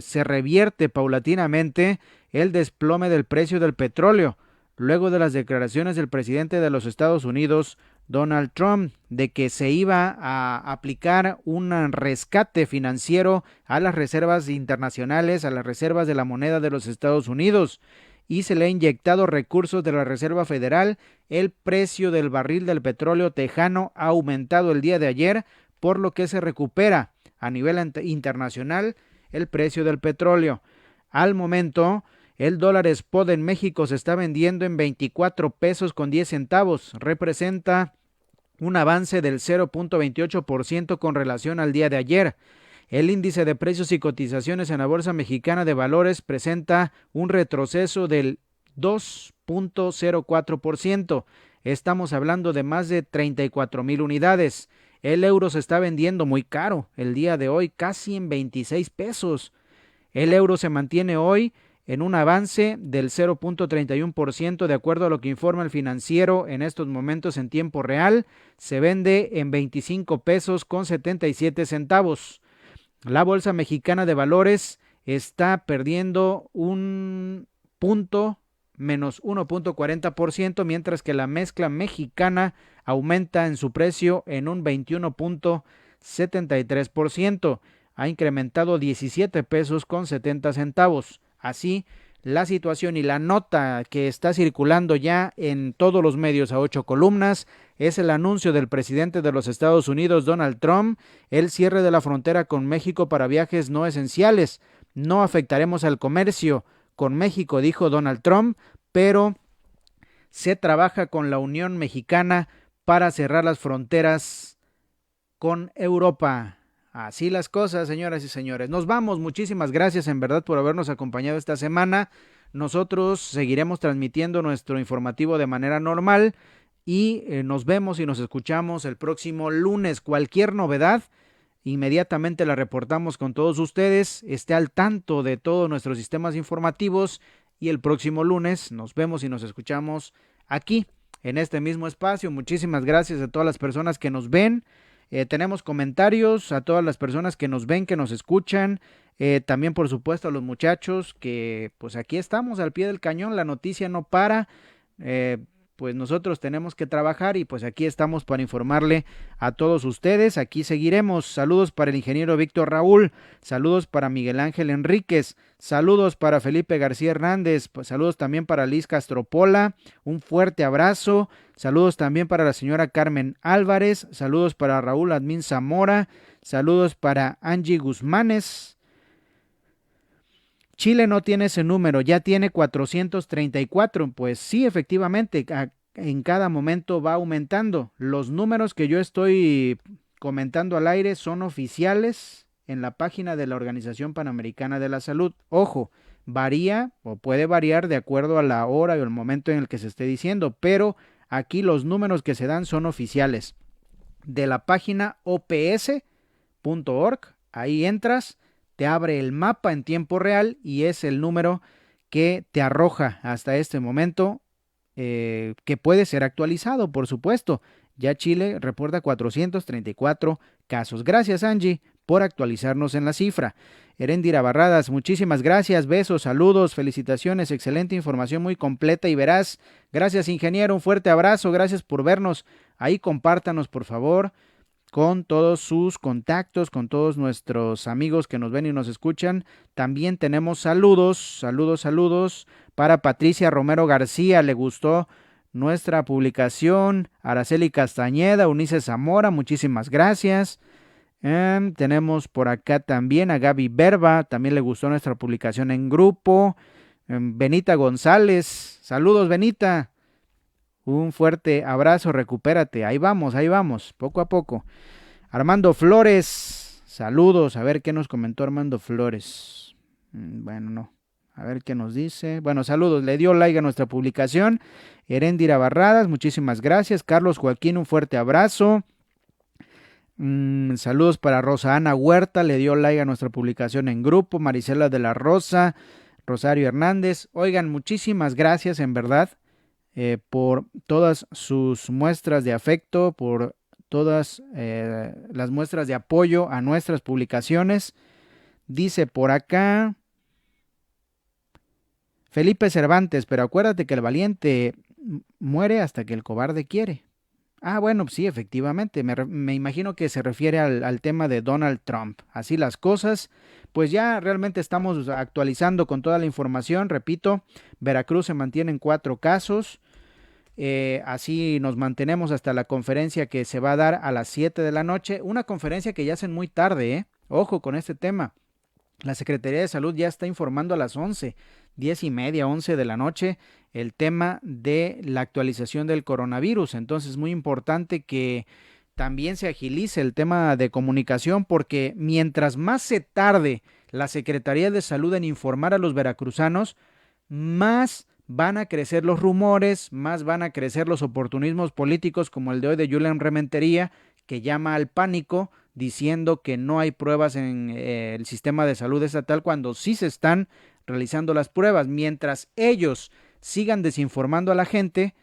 se revierte paulatinamente el desplome del precio del petróleo, luego de las declaraciones del presidente de los Estados Unidos, Donald Trump, de que se iba a aplicar un rescate financiero a las reservas internacionales, a las reservas de la moneda de los Estados Unidos, y se le ha inyectado recursos de la Reserva Federal. El precio del barril del petróleo tejano ha aumentado el día de ayer, por lo que se recupera a nivel internacional el precio del petróleo. Al momento, el dólar spot en México se está vendiendo en 24 pesos con 10 centavos. Representa un avance del 0.28% con relación al día de ayer. El índice de precios y cotizaciones en la Bolsa Mexicana de Valores presenta un retroceso del 2.04%. Estamos hablando de más de 34,000 unidades. El euro se está vendiendo muy caro el día de hoy, casi en 26 pesos. El euro se mantiene hoy en un avance del 0.31%, de acuerdo a lo que informa el Financiero en estos momentos en tiempo real. Se vende en 25 pesos con 77 centavos. La Bolsa Mexicana de Valores está perdiendo un punto, menos 1.40%, mientras que la mezcla mexicana aumenta en su precio en un 21.73%. Ha incrementado 17 pesos con 70 centavos. Así, la situación y la nota que está circulando ya en todos los medios a 8 columnas es el anuncio del presidente de los Estados Unidos, Donald Trump, el cierre de la frontera con México para viajes no esenciales. No afectaremos al comercio con México, dijo Donald Trump, pero se trabaja con la Unión Mexicana para cerrar las fronteras con Europa. Así las cosas, señoras y señores. Nos vamos. Muchísimas gracias en verdad por habernos acompañado esta semana. Nosotros seguiremos transmitiendo nuestro informativo de manera normal y nos vemos y nos escuchamos el próximo lunes. Cualquier novedad, inmediatamente la reportamos con todos ustedes. Esté al tanto de todos nuestros sistemas informativos y el próximo lunes nos vemos y nos escuchamos aquí en este mismo espacio. Muchísimas gracias a todas las personas que nos ven. Tenemos comentarios a todas las personas que nos ven, que nos escuchan, también por supuesto a los muchachos que pues aquí estamos al pie del cañón, la noticia no para, pues nosotros tenemos que trabajar y pues aquí estamos para informarle a todos ustedes. Aquí seguiremos. Saludos para el ingeniero Víctor Raúl, saludos para Miguel Ángel Enríquez, saludos para Felipe García Hernández, pues, saludos también para Liz Castropola, un fuerte abrazo, saludos también para la señora Carmen Álvarez, saludos para Raúl Admín Zamora, saludos para Angie Guzmánes. Chile no tiene ese número, ya tiene 434, pues sí, efectivamente, en cada momento va aumentando. Los números que yo estoy comentando al aire son oficiales en la página de la Organización Panamericana de la Salud. Ojo, varía o puede variar de acuerdo a la hora y el momento en el que se esté diciendo, pero aquí los números que se dan son oficiales. De la página ops.org, ahí entras, te abre el mapa en tiempo real y es el número que te arroja hasta este momento, que puede ser actualizado, por supuesto. Ya Chile reporta 434 casos. Gracias, Angie, por actualizarnos en la cifra. Heréndira Barradas, muchísimas gracias, besos, saludos, felicitaciones, excelente información, muy completa y veraz. Gracias, ingeniero, un fuerte abrazo, gracias por vernos. Ahí compártanos, por favor. con todos sus contactos, con todos nuestros amigos que nos ven y nos escuchan. También tenemos saludos para Patricia Romero García, le gustó nuestra publicación. Araceli Castañeda, Unice Zamora, muchísimas gracias. Tenemos por acá también a Gaby Berba, también le gustó nuestra publicación en grupo. Benita González, saludos Benita. Un fuerte abrazo, recupérate. Ahí vamos, poco a poco. Armando Flores, saludos. A ver qué nos comentó Armando Flores. Bueno, no. A ver qué nos dice. Bueno, saludos. Le dio like a nuestra publicación. Heréndira Barradas, muchísimas gracias. Carlos Joaquín, un fuerte abrazo. Saludos para Rosa Ana Huerta, le dio like a nuestra publicación en grupo. Marisela de la Rosa, Rosario Hernández. Oigan, muchísimas gracias en verdad. Por todas sus muestras de afecto, por todas las muestras de apoyo a nuestras publicaciones. Dice por acá Felipe Cervantes, pero acuérdate que el valiente muere hasta que el cobarde quiere. Bueno, sí, efectivamente, me imagino que se refiere al tema de Donald Trump. Así las cosas, pues ya realmente estamos actualizando con toda la información. Repito, Veracruz se mantiene en 4 casos. Así nos mantenemos hasta la conferencia que se va a dar a las 7 de la noche. Una conferencia que ya hacen muy tarde, Ojo con este tema. La Secretaría de Salud ya está informando a las 11, 10:30, 11 de la noche, el tema de la actualización del coronavirus. Entonces es muy importante que también se agilice el tema de comunicación, porque mientras más se tarde la Secretaría de Salud en informar a los veracruzanos, más van a crecer los rumores, más van a crecer los oportunismos políticos como el de hoy de Julián Rementería, que llama al pánico diciendo que no hay pruebas en el sistema de salud estatal cuando sí se están realizando las pruebas. Mientras ellos sigan desinformando a la gente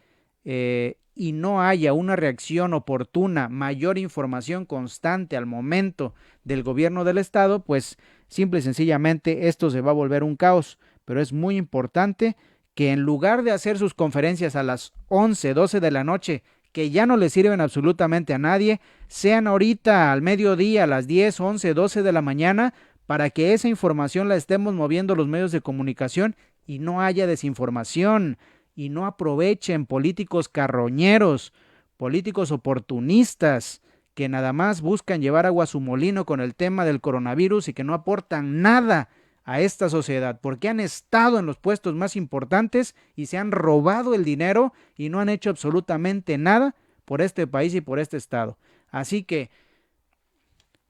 y no haya una reacción oportuna, mayor información constante al momento del gobierno del estado, pues simple y sencillamente esto se va a volver un caos. Pero es muy importante que en lugar de hacer sus conferencias a las 11, 12 de la noche, que ya no le sirven absolutamente a nadie, sean ahorita al mediodía, a las 10, 11, 12 de la mañana, para que esa información la estemos moviendo los medios de comunicación y no haya desinformación, y no aprovechen políticos carroñeros, políticos oportunistas, que nada más buscan llevar agua a su molino con el tema del coronavirus y que no aportan nada a esta sociedad, porque han estado en los puestos más importantes y se han robado el dinero y no han hecho absolutamente nada por este país y por este estado. Así que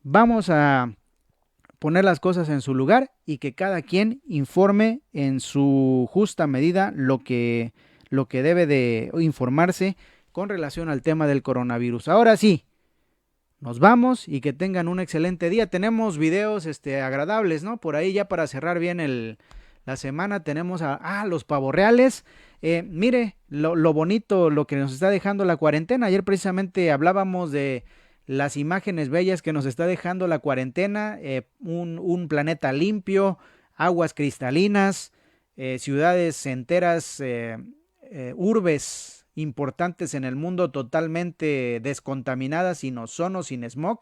vamos a poner las cosas en su lugar y que cada quien informe en su justa medida lo que debe de informarse con relación al tema del coronavirus. Ahora sí, nos vamos y que tengan un excelente día. Tenemos videos agradables, ¿no? Por ahí ya para cerrar bien la semana tenemos a los pavorreales. Mire lo bonito, lo que nos está dejando la cuarentena. Ayer precisamente hablábamos de las imágenes bellas que nos está dejando la cuarentena. Un planeta limpio, aguas cristalinas, ciudades enteras, urbes importantes en el mundo totalmente descontaminadas, sin ozono, sin smog.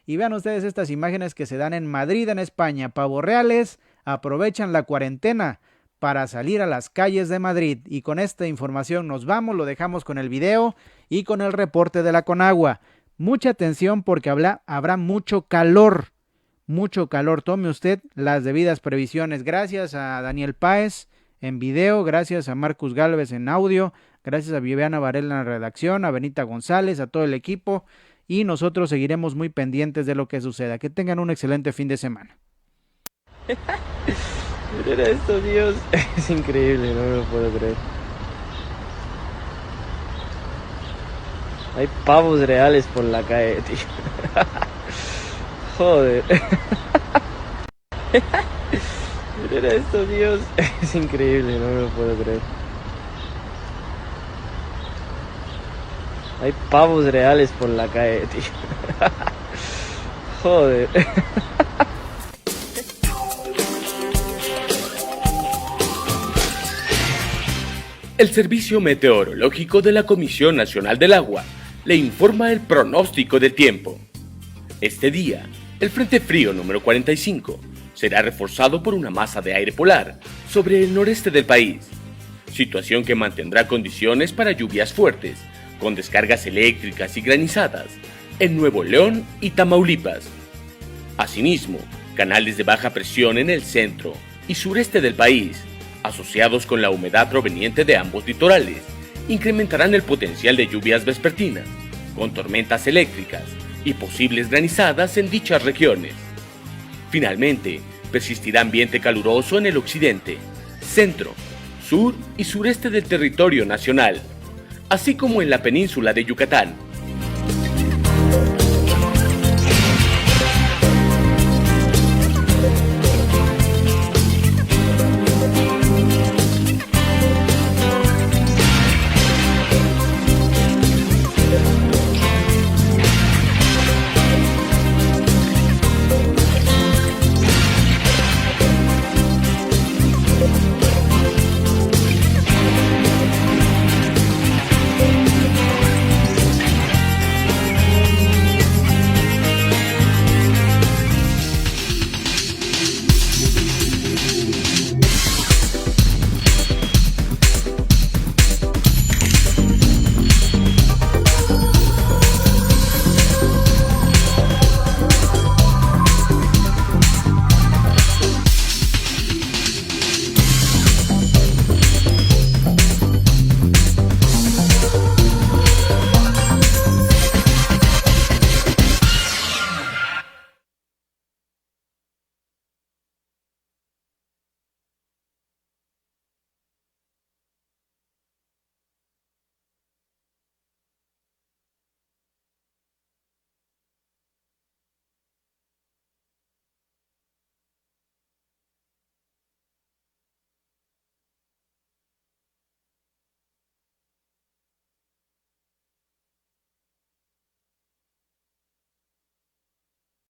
Y vean ustedes estas imágenes que se dan en Madrid, en España. Pavorreales aprovechan la cuarentena para salir a las calles de Madrid. Y con esta información nos vamos, lo dejamos con el video y con el reporte de la Conagua. Mucha atención porque habrá mucho calor, tome usted las debidas previsiones. Gracias a Daniel Páez en video, gracias a Marcus Gálvez en audio, gracias a Viviana Varela en la redacción, a Benita González, a todo el equipo, y nosotros seguiremos muy pendientes de lo que suceda. Que tengan un excelente fin de semana. Miren esto, Dios, es increíble, no me lo puedo creer. Hay pavos reales por la calle, tío. Joder. Miren esto, Dios, es increíble, no me lo puedo creer. Hay pavos reales por la calle, tío. Joder. El Servicio Meteorológico de la Comisión Nacional del Agua le informa el pronóstico del tiempo. Este día, el Frente Frío número 45 será reforzado por una masa de aire polar sobre el noreste del país, situación que mantendrá condiciones para lluvias fuertes, con descargas eléctricas y granizadas en Nuevo León y Tamaulipas. Asimismo, canales de baja presión en el centro y sureste del país, asociados con la humedad proveniente de ambos litorales, incrementarán el potencial de lluvias vespertinas, con tormentas eléctricas y posibles granizadas en dichas regiones. Finalmente, persistirá ambiente caluroso en el occidente, centro, sur y sureste del territorio nacional, así como en la península de Yucatán,